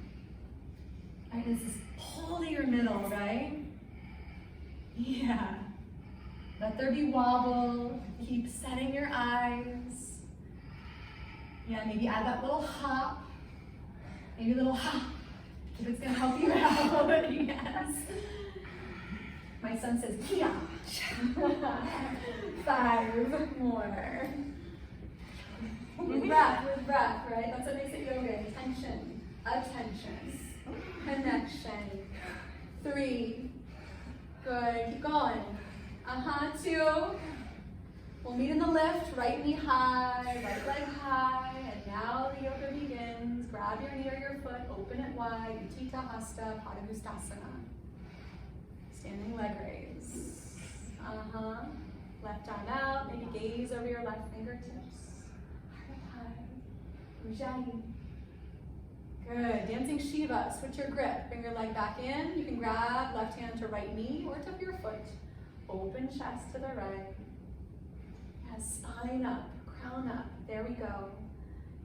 Right, this is pull to your middle, right? Yeah. Let there be wobble. Keep setting your eyes. Yeah, maybe add that little hop. Maybe a little hop. If it's gonna help you out. Yes. My son says, Kia. 5 more. With breath, right? That's what makes it yoga. Intention, attention, connection. 3. Good. Keep going. 2. We'll meet in the lift. Right knee high, right leg high, and now the yoga begins. Grab your knee or your foot, open it wide. Utthita Hasta, Padangusthasana. Standing leg raise. Left arm out. Maybe gaze over your left fingertips. Heart high. Ujjayi. Good. Dancing Shiva. Switch your grip. Bring your leg back in. You can grab left hand to right knee or tip your foot. Open chest to the right. Yes, spine up, crown up. There we go.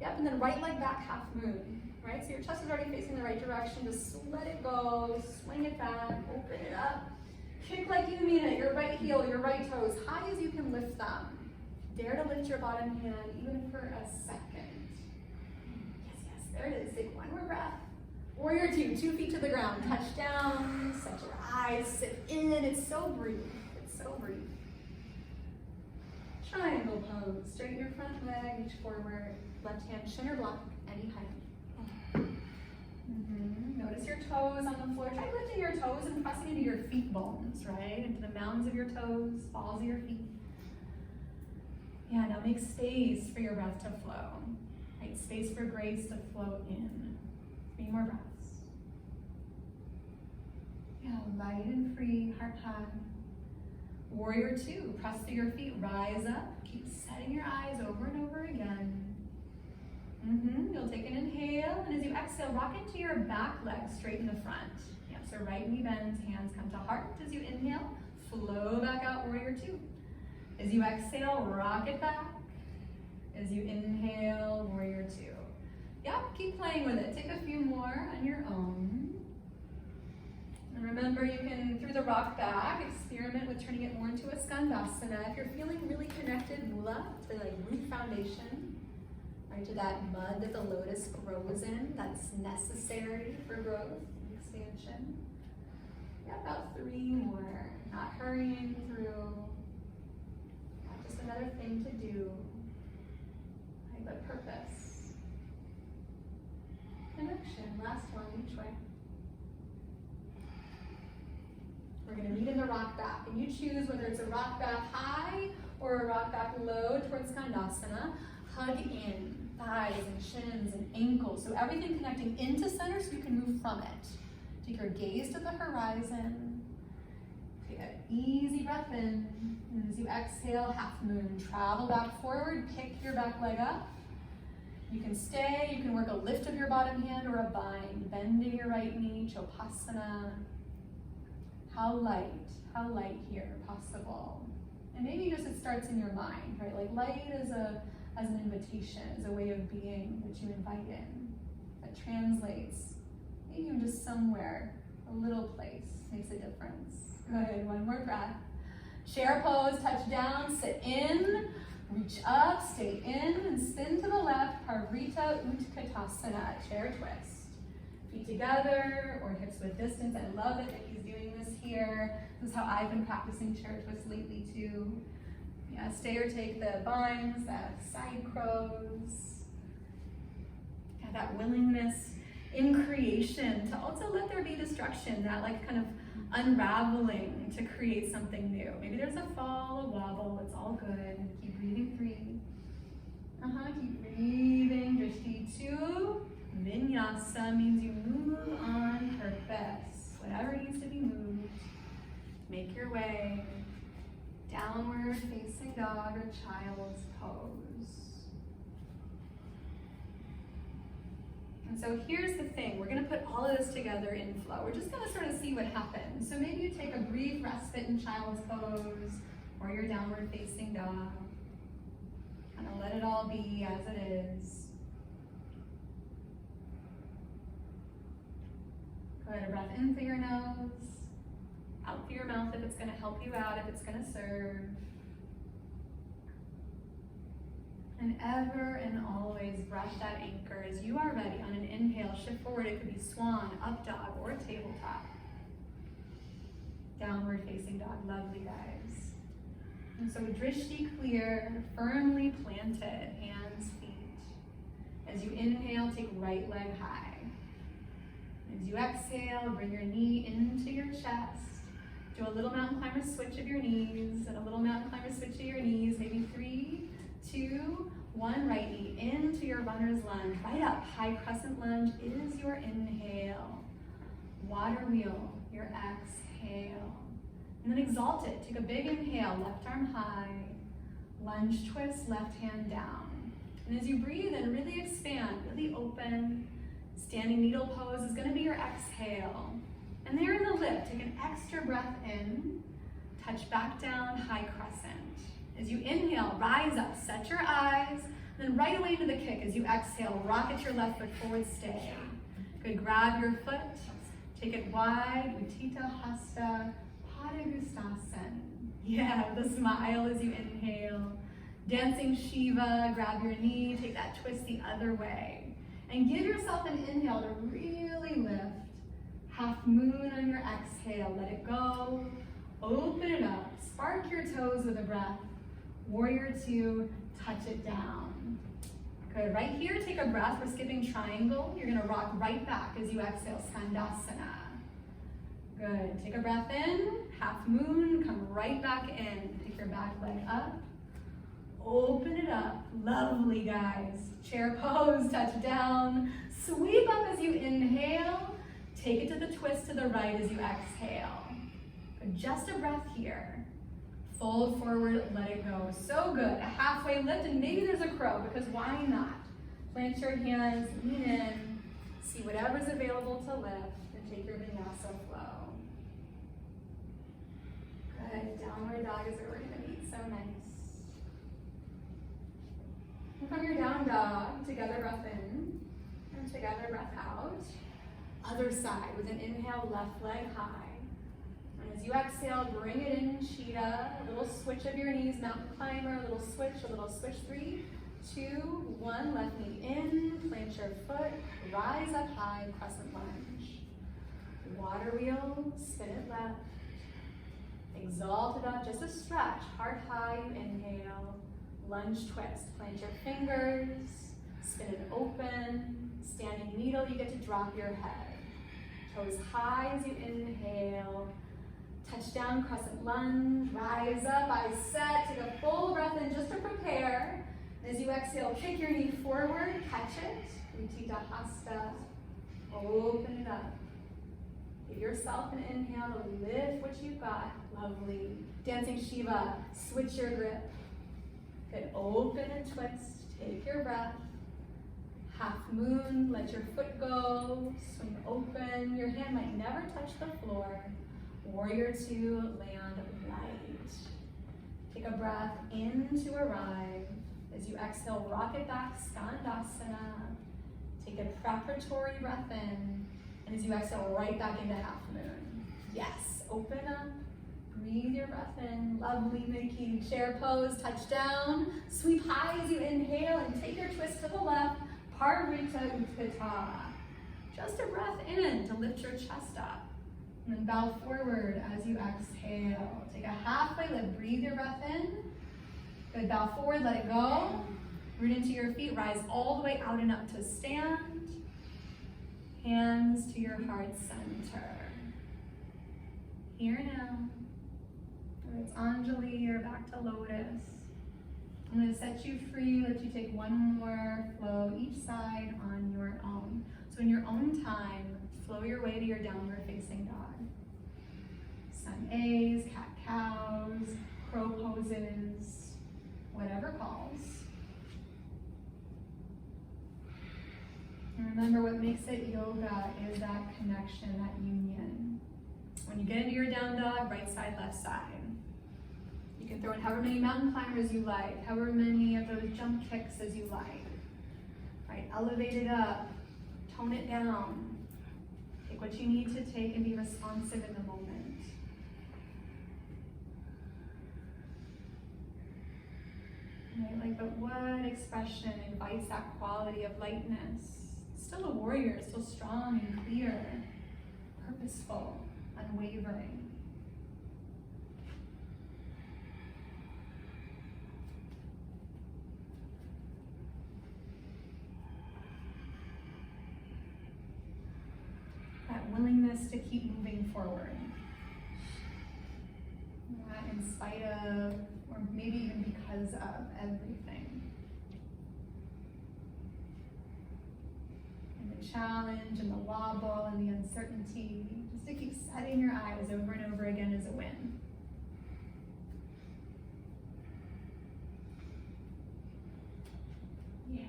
Yep, and then right leg back, half moon. Right, so your chest is already facing the right direction. Just let it go, swing it back, open it up. Kick like you mean it. Your right heel, your right toes, high as you can lift them. Dare to lift your bottom hand, even for a second. Yes, there it is. Take one more breath. Warrior 2, 2 feet to the ground. Touch down, set your eyes, sit in. It's so brief. So brief. Triangle pose. Straighten your front leg, reach forward. Left hand chin or block, any height. Notice your toes on the floor. Try lifting your toes and pressing into your feet bones, right? Into the mounds of your toes, balls of your feet. Yeah, now make space for your breath to flow. Right? Space for grace to flow in. 3 more breaths. Yeah, light and free, heart high. Warrior 2, press through your feet, rise up, keep setting your eyes over and over again. You'll take an inhale, and as you exhale, rock into your back leg, straighten the front. Yep, so right knee bends, hands come to heart as you inhale, flow back out, warrior 2. As you exhale, rock it back. As you inhale, warrior 2. Yep, keep playing with it. Take a few more on your own. And remember, you can, through the rock back, experiment with turning it more into a skandasana. If you're feeling really connected, mula, to like root foundation, right, to that mud that the lotus grows in, that's necessary for growth and expansion. Yeah, about 3 more. Not hurrying through. Not just another thing to do, right, but purpose. Connection, last one each way. We're going to meet in the rock back, and you choose whether it's a rock back high or a rock back low towards skandasana. Hug in, thighs and shins and ankles, so everything connecting into center so you can move from it. Take your gaze to the horizon. Take an easy breath in, and as you exhale, half moon. Travel back forward, pick your back leg up. You can stay, you can work a lift of your bottom hand or a bind. Bending your right knee, Chopasana. How light here possible. And maybe just it starts in your mind, right? Like light as an invitation, as a way of being that you invite in, that translates maybe even just somewhere, a little place makes a difference. Good, one more breath. Chair pose, touch down, sit in, reach up, stay in, and spin to the left, Parita Utkatasana, chair twist. Feet together or hips width distance. I love it that he's doing this here. This is how I've been practicing chair twists lately too. Yeah, stay or take the binds, that side crows. Yeah, that willingness in creation to also let there be destruction, that like kind of unraveling to create something new. Maybe there's a fall, a wobble, it's all good. Keep breathing free. Keep breathing. Drishti 2. Vinyasa means you move on purpose. Whatever needs to be moved. Make your way. Downward facing dog or child's pose. And so here's the thing, we're gonna put all of this together in flow. We're just gonna sort of see what happens. So maybe you take a brief respite in child's pose or your downward facing dog. Kind of let it all be as it is. Go ahead, a breath in through your nose, out through your mouth if it's gonna help you out, if it's gonna serve. And ever and always brush that anchor as you are ready. On an inhale, shift forward. It could be swan, up dog, or tabletop. Downward facing dog. Lovely, guys. And so drishti clear, firmly planted, hands, feet. As you inhale, take right leg high. As you exhale, bring your knee into your chest. Do a little mountain climber switch of your knees and a little mountain climber switch of your knees. Maybe 3, 2, 1, right knee into your runner's lunge. Right up, high crescent lunge is your inhale. Water wheel, your exhale. And then exalt it. Take a big inhale, left arm high. Lunge twist, left hand down. And as you breathe in, really expand, really open. Standing needle pose is gonna be your exhale. And there in the lift, take an extra breath in. Touch back down, high crescent. As you inhale, rise up, set your eyes, then right away into the kick. As you exhale, rocket your left foot forward, stay. Good, grab your foot, take it wide, Utthita Hasta, Padangusthasana. Yeah, with a smile as you inhale. Dancing Shiva, grab your knee, take that twist the other way. And give yourself an inhale to really lift. Half moon on your exhale, let it go. Open it up, spark your toes with a breath. Warrior 2, touch it down. Good, right here, take a breath. We're skipping triangle. You're gonna rock right back as you exhale, Skandasana. Good, take a breath in, half moon, come right back in. Take your back leg up, open it up. Lovely, guys. Chair pose, touch down. Sweep up as you inhale. Take it to the twist to the right as you exhale. Good, just a breath here. Fold forward, let it go. So good. A halfway lift, and maybe there's a crow, because why not? Plant your hands, lean in, see whatever's available to lift, and take your vinyasa flow. Good. Downward dog is where we're gonna meet. So nice. And from your down dog, together breath in, and together breath out. Other side with an inhale, left leg high. And as you exhale, bring it in, cheetah. A little switch of your knees, mountain climber, a little switch, 3, 2, 1. Left knee in, plant your foot, rise up high, crescent lunge. Water wheel, spin it left. Exalt it up, just a stretch. Heart high, you inhale. Lunge twist, plant your fingers, spin it open. Standing needle, you get to drop your head. Toes high as you inhale. Touch down, crescent lunge, rise up, eyes set, take a full breath in just to prepare. And as you exhale, kick your knee forward, catch it, Utthita Hasta, open it up. Give yourself an inhale to lift what you've got, lovely. Dancing Shiva, switch your grip. Good, open and twist, take your breath. Half moon, let your foot go, swing open. Your hand might never touch the floor. Warrior 2, land light. Take a breath in to arrive. As you exhale, rock it back, Skandasana. Take a preparatory breath in. And as you exhale, right back into half moon. Yes, open up, breathe your breath in. Lovely, Mickey. Chair pose, touch down, sweep high as you inhale, and take your twist to the left, Parvrita Utthita. Just a breath in to lift your chest up. And then bow forward as you exhale. Take a halfway lift, breathe your breath in. Good, bow forward, let it go. Root into your feet, rise all the way out and up to stand. Hands to your heart center. Here now. Whether it's Anjali or back to lotus. I'm going to set you free, let you take one more flow each side on your own. So in your own time, flow your way to your downward facing dog. Sun A's, cat cows, crow poses, whatever calls. And remember, what makes it yoga is that connection, that union. When you get into your down dog, right side, left side. You can throw in however many mountain climbers you like, however many of those jump kicks as you like. Right, elevate it up, tone it down. Take what you need to take and be responsive in the moment. Right, like, but what expression invites that quality of lightness? Still a warrior, still strong and clear, purposeful, unwavering. That willingness to keep moving forward. That in spite of, or maybe even because of, everything. And the challenge and the wobble and the uncertainty, just to keep setting your eyes over and over again is a win. Yeah.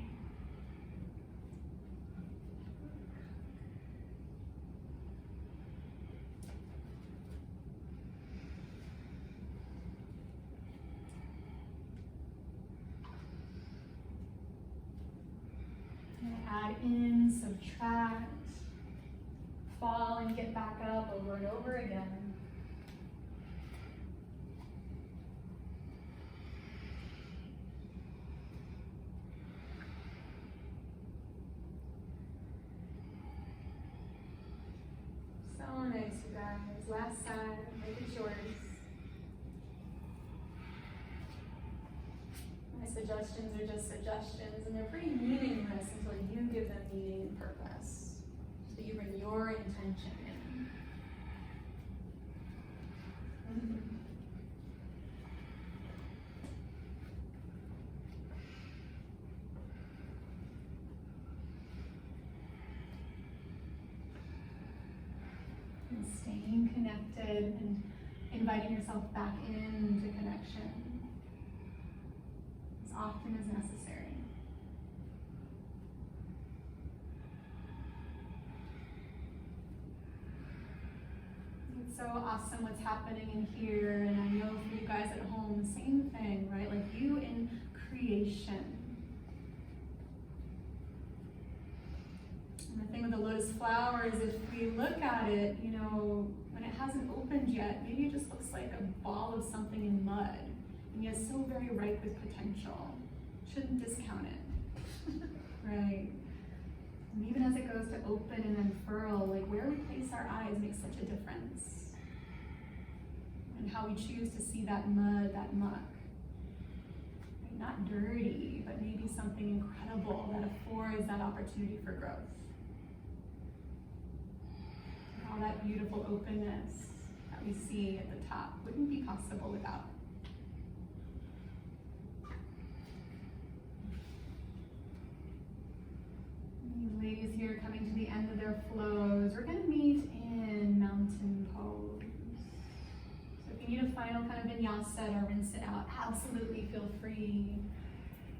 Add in, subtract, fall and get back up over and over again. So nice, you guys. Last side, make it yours. My suggestions are just suggestions, and they're pretty meaningless until you give them meaning and purpose. So you bring your intention in. And staying connected and inviting yourself back into connection as often as necessary. It's so awesome what's happening in here, and I know for you guys at home, the same thing, right? Like you in creation. And the thing with the lotus flower is if we look at it, you know, when it hasn't opened yet, maybe it just looks like a ball of something in mud, and yet so very ripe with potential. Shouldn't discount it, right? And even as it goes to open and unfurl, like where we place our eyes makes such a difference. And how we choose to see that mud, that muck. Right? Not dirty, but maybe something incredible that affords that opportunity for growth. And all that beautiful openness that we see at the top wouldn't be possible without. These ladies here coming to the end of their flows. We're going to meet in mountain pose. So if you need a final kind of vinyasa to rinse it out, absolutely feel free.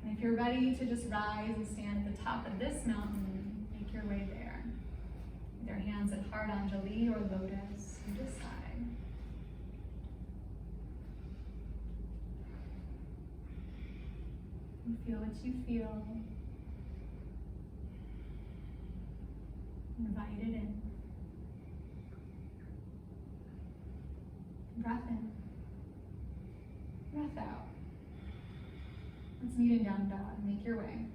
And if you're ready to just rise and stand at the top of this mountain, make your way there. With your hands at heart Anjali or lotus, you decide. You feel what you feel. Invite it in. Breath in. Breath out. Let's meet in down dog. Make your way.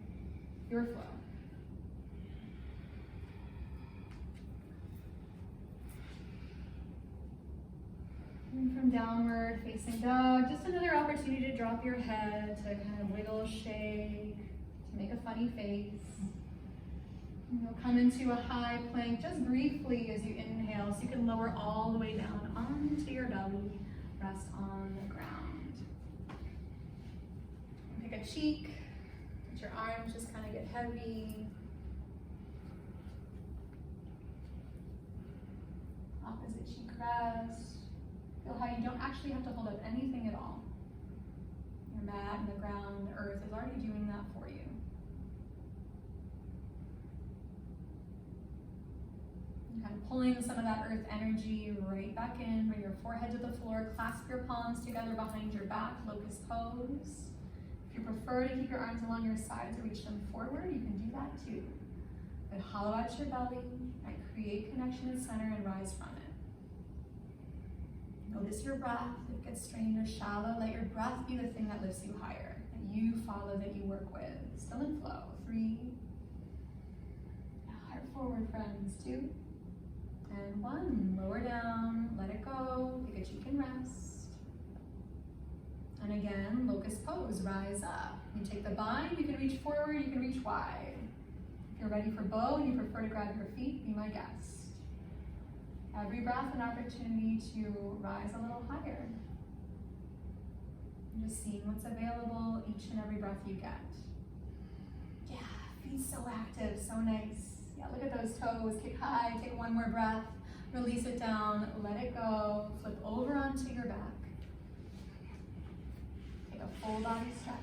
Your flow. And from downward facing dog, just another opportunity to drop your head, to kind of wiggle, shake, to make a funny face. And you'll come into a high plank just briefly as you inhale, so you can lower all the way down onto your belly, rest on the ground. Pick a cheek, let your arms just kind of get heavy. Opposite cheek rest. Feel how you don't actually have to hold up anything at all. Your mat and the ground, the earth is already doing that for you. And kind of pulling some of that earth energy right back in. Bring your forehead to the floor. Clasp your palms together behind your back. Locust pose. If you prefer to keep your arms along your sides or reach them forward, you can do that too. But hollow out your belly. Right? Create connection in center and rise from it. Notice your breath. If it gets strained or shallow, let your breath be the thing that lifts you higher, that you follow, that you work with. Still in flow. 3. Heart forward, friends. 2. And 1. Lower down. Let it go. Take a cheek and rest. And again, locust pose. Rise up. You take the bind. You can reach forward. You can reach wide. If you're ready for bow and you prefer to grab your feet, be my guest. Every breath an opportunity to rise a little higher. And just seeing what's available each and every breath you get. Yeah, feet so active, so nice. Yeah, look at those toes, kick high, take one more breath, release it down, let it go, flip over onto your back. Take a full body stretch.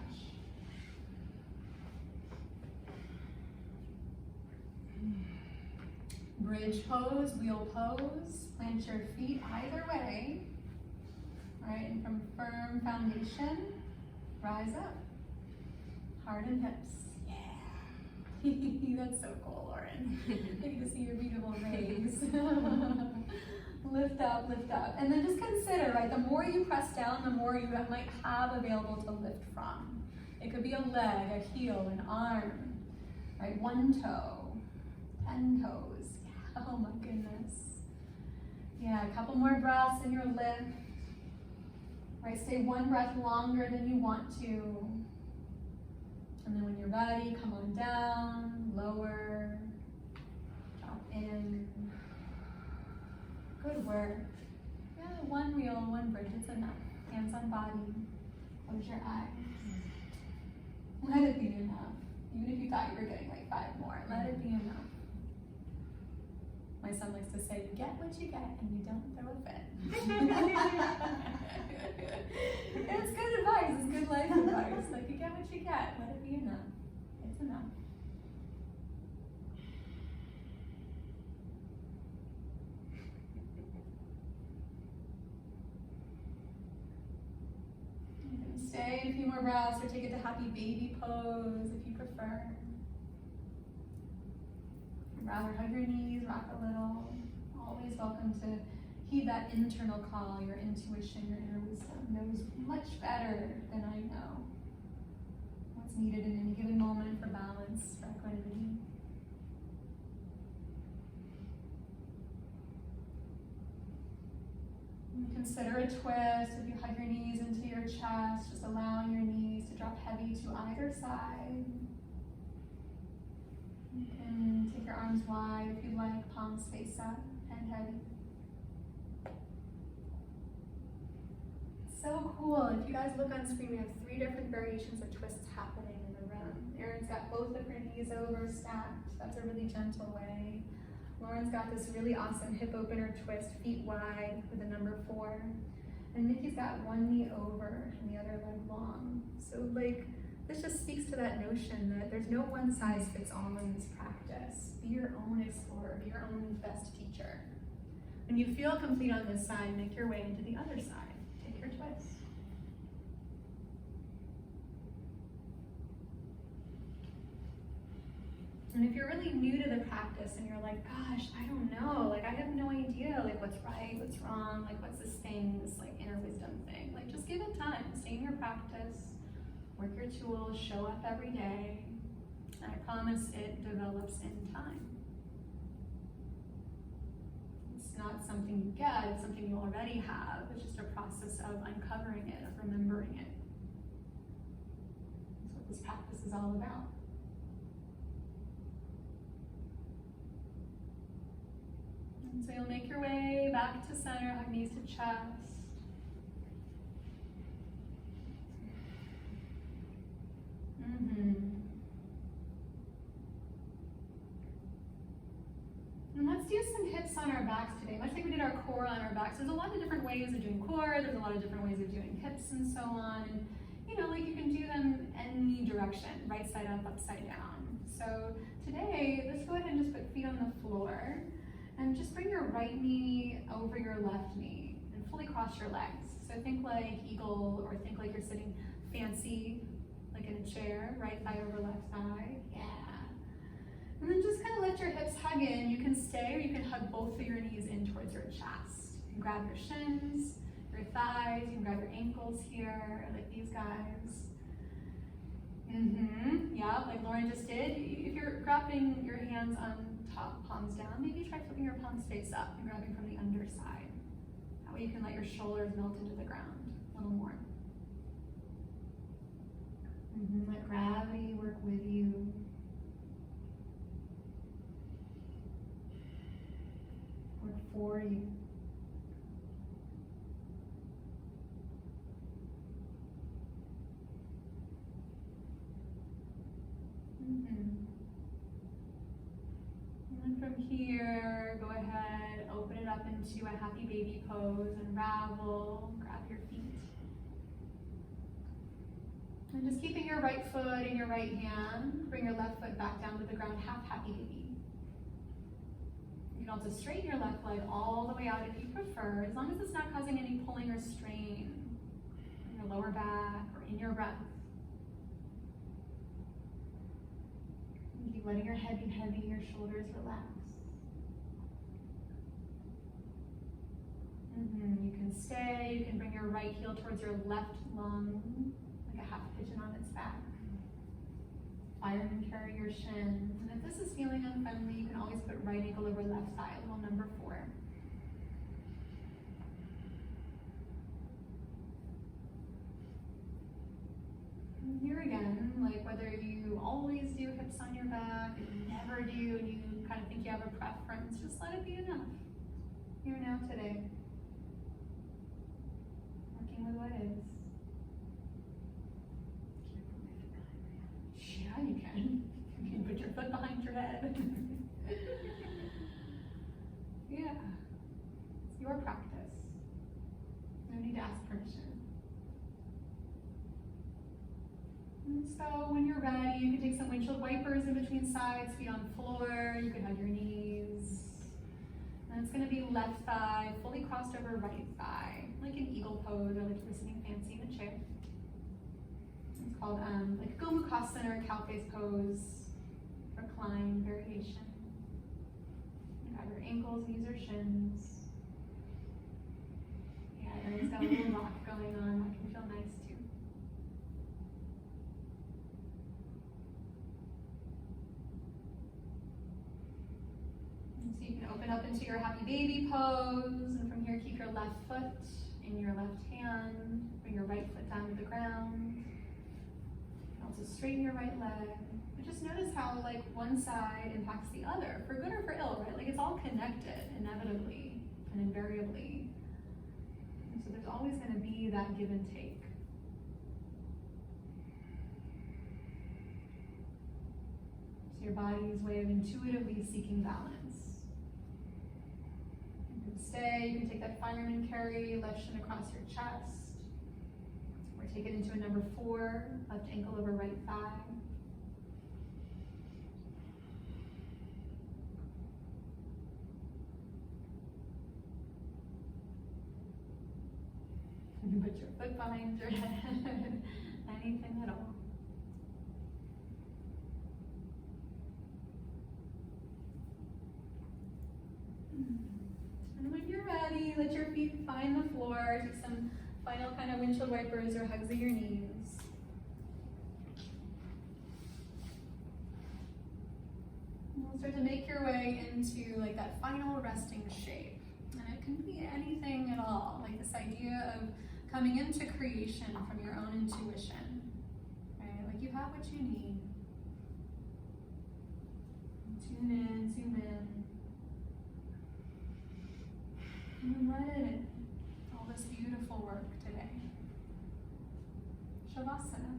Bridge pose, wheel pose, plant your feet either way. All right, and from firm foundation, rise up. Heart and hips. Yeah. That's so cool, Lauren. I get to see your beautiful legs. Lift up. And then just consider, right, the more you press down, the more you might have available to lift from. It could be a leg, a heel, an arm, right, 1 toe, 10 toes. Oh my goodness. Yeah, a couple more breaths in your lift. Right, stay 1 breath longer than you want to. And then when you're ready, come on down, lower, drop in. Good work. Yeah, 1 wheel, 1 bridge, it's enough. Hands on body, close your eyes. Let it be enough. Even if you thought you were getting like 5 more, let it be enough. My son likes to say, you get what you get and you don't throw a fit. It's good advice, it's good life advice. Like, you get what you get, let it be enough. It's enough. You can stay a few more breaths or take it to happy baby pose if you prefer. Rather hug your knees, rock a little. Always welcome to heed that internal call. Your intuition, your inner wisdom knows much better than I know what's needed in any given moment for balance, for equanimity. And consider a twist. If you hug your knees into your chest, just allowing your knees to drop heavy to either side. You can take your arms wide if you like, palms face up, head heavy. So cool. If you guys look on screen, we have 3 different variations of twists happening in the room. Erin's got both of her knees over, stacked. That's a really gentle way. Lauren's got this really awesome hip opener twist, feet wide with the number 4. And Nikki's got 1 knee over and the other leg long. So like, this just speaks to that notion that there's no one size fits all in this practice. Be your own explorer, be your own best teacher. When you feel complete on this side, make your way into the other side. Take your twist. And if you're really new to the practice and you're like, gosh, I don't know, like I have no idea, like what's right, what's wrong, like what's this thing, this like inner wisdom thing, like just give it time, stay in your practice, work your tools, show up every day, and I promise it develops in time. It's not something you get, it's something you already have, it's just a process of uncovering it, of remembering it. That's what this practice is all about. And so you'll make your way back to center, hug knees to chest. And let's do some hips on our backs today, much like we did our core on our backs. There's a lot of different ways of doing core, there's a lot of different ways of doing hips and so on. And, you know, like you can do them any direction, right side up, upside down. So today, let's go ahead and just put feet on the floor. And just bring your right knee over your left knee and fully cross your legs. So think like eagle, or think like you're sitting fancy, like in a chair, right thigh over left thigh. Yeah. And then just kind of let your hips hug in. You can stay, or you can hug both of your knees in towards your chest. You can grab your shins, your thighs, you can grab your ankles here, like these guys. Yeah, like Lauren just did. If you're grabbing your hands on top, palms down, maybe try flipping your palms face up and grabbing from the underside. That way you can let your shoulders melt into the ground a little more. Let gravity work with you. Work for you. And from here, go ahead, open it up into a happy baby pose, unravel, grab your feet. And just keeping your right foot in your right hand, bring your left foot back down to the ground, half happy baby. You can also straighten your left leg all the way out if you prefer, as long as it's not causing any pulling or strain in your lower back or in your breath. Keep letting your head be heavy, your shoulders relax. You can stay, you can bring your right heel towards your left lung, like a half pigeon on its back. Fireman carry your shins. And if this is feeling unfriendly, you can always put right ankle over left thigh, little number 4. And here again, like whether you always do hips on your back, or you never do, and you kind of think you have a preference, just let it be enough. Here now today. Working with what is. Yeah, you can. You can put your foot behind your head. Yeah. It's your practice. No need to ask permission. And so when you're ready, you can take some windshield wipers in between sides, feet on floor. You can hug your knees. And it's going to be left thigh fully crossed over right thigh, like an eagle pose, or like you're sitting fancy in a chair. It's called like Gomukhasana or cow face pose, recline variation. Grab your ankles, use your shins. Yeah, it's got a little rock going on. That can feel nice too. And so you can open up into your happy baby pose, and from here keep your left foot in your left hand. Bring your right foot down to the ground. Also straighten your right leg. But just notice how like one side impacts the other, for good or for ill, right? Like it's all connected inevitably and invariably. And so there's always going to be that give and take. So your body's way of intuitively seeking balance. You can stay, you can take that fireman carry, left shin across your chest. Or take it into a number 4, left ankle over right thigh. You can put your foot behind your head, anything at all. are. Take some final kind of windshield wipers or hugs of your knees. And we'll start to make your way into like that final resting shape. And it can be anything at all, like this idea of coming into creation from your own intuition, right? Like you have what you need. Tune in, zoom in. And let it in. All this beautiful work today. Shavasana.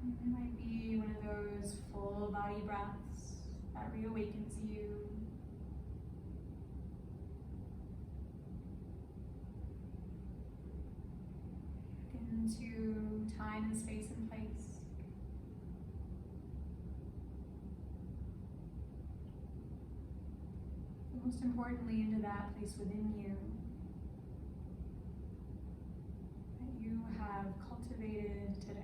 It might be one of those full body breaths that reawakens you. Into time and space and place. But most importantly, into that place within you that you have cultivated today.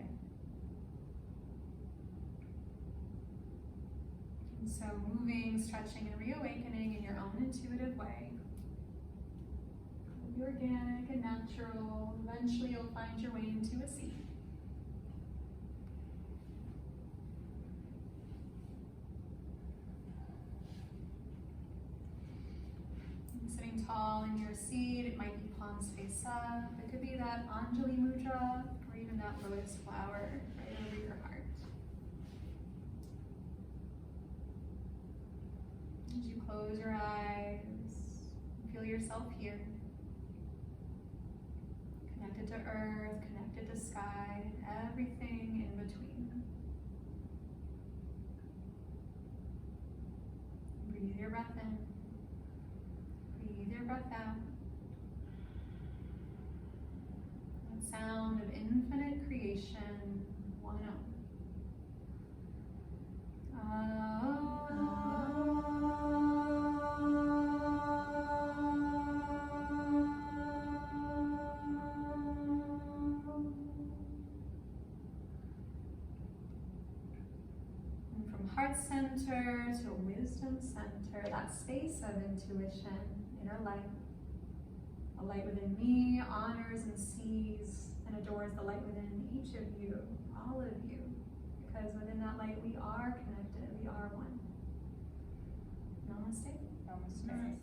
And so moving, stretching, and reawakening in your own intuitive way. It'll be organic and natural. Eventually you'll find your way into a seat. And sitting tall in your seat, it might be palms face up. It could be that Anjali Mudra, or even that lotus flower right over your heart. As you close your eyes, feel yourself here. Connected to earth, connected to sky, and everything in between. Breathe your breath in. Breathe your breath out. That sound of infinite creation, one oh. Heart center to wisdom center, that space of intuition, inner light. A light within me honors and sees and adores the light within each of you, all of you, because within that light we are connected, we are one. Namaste. Namaste.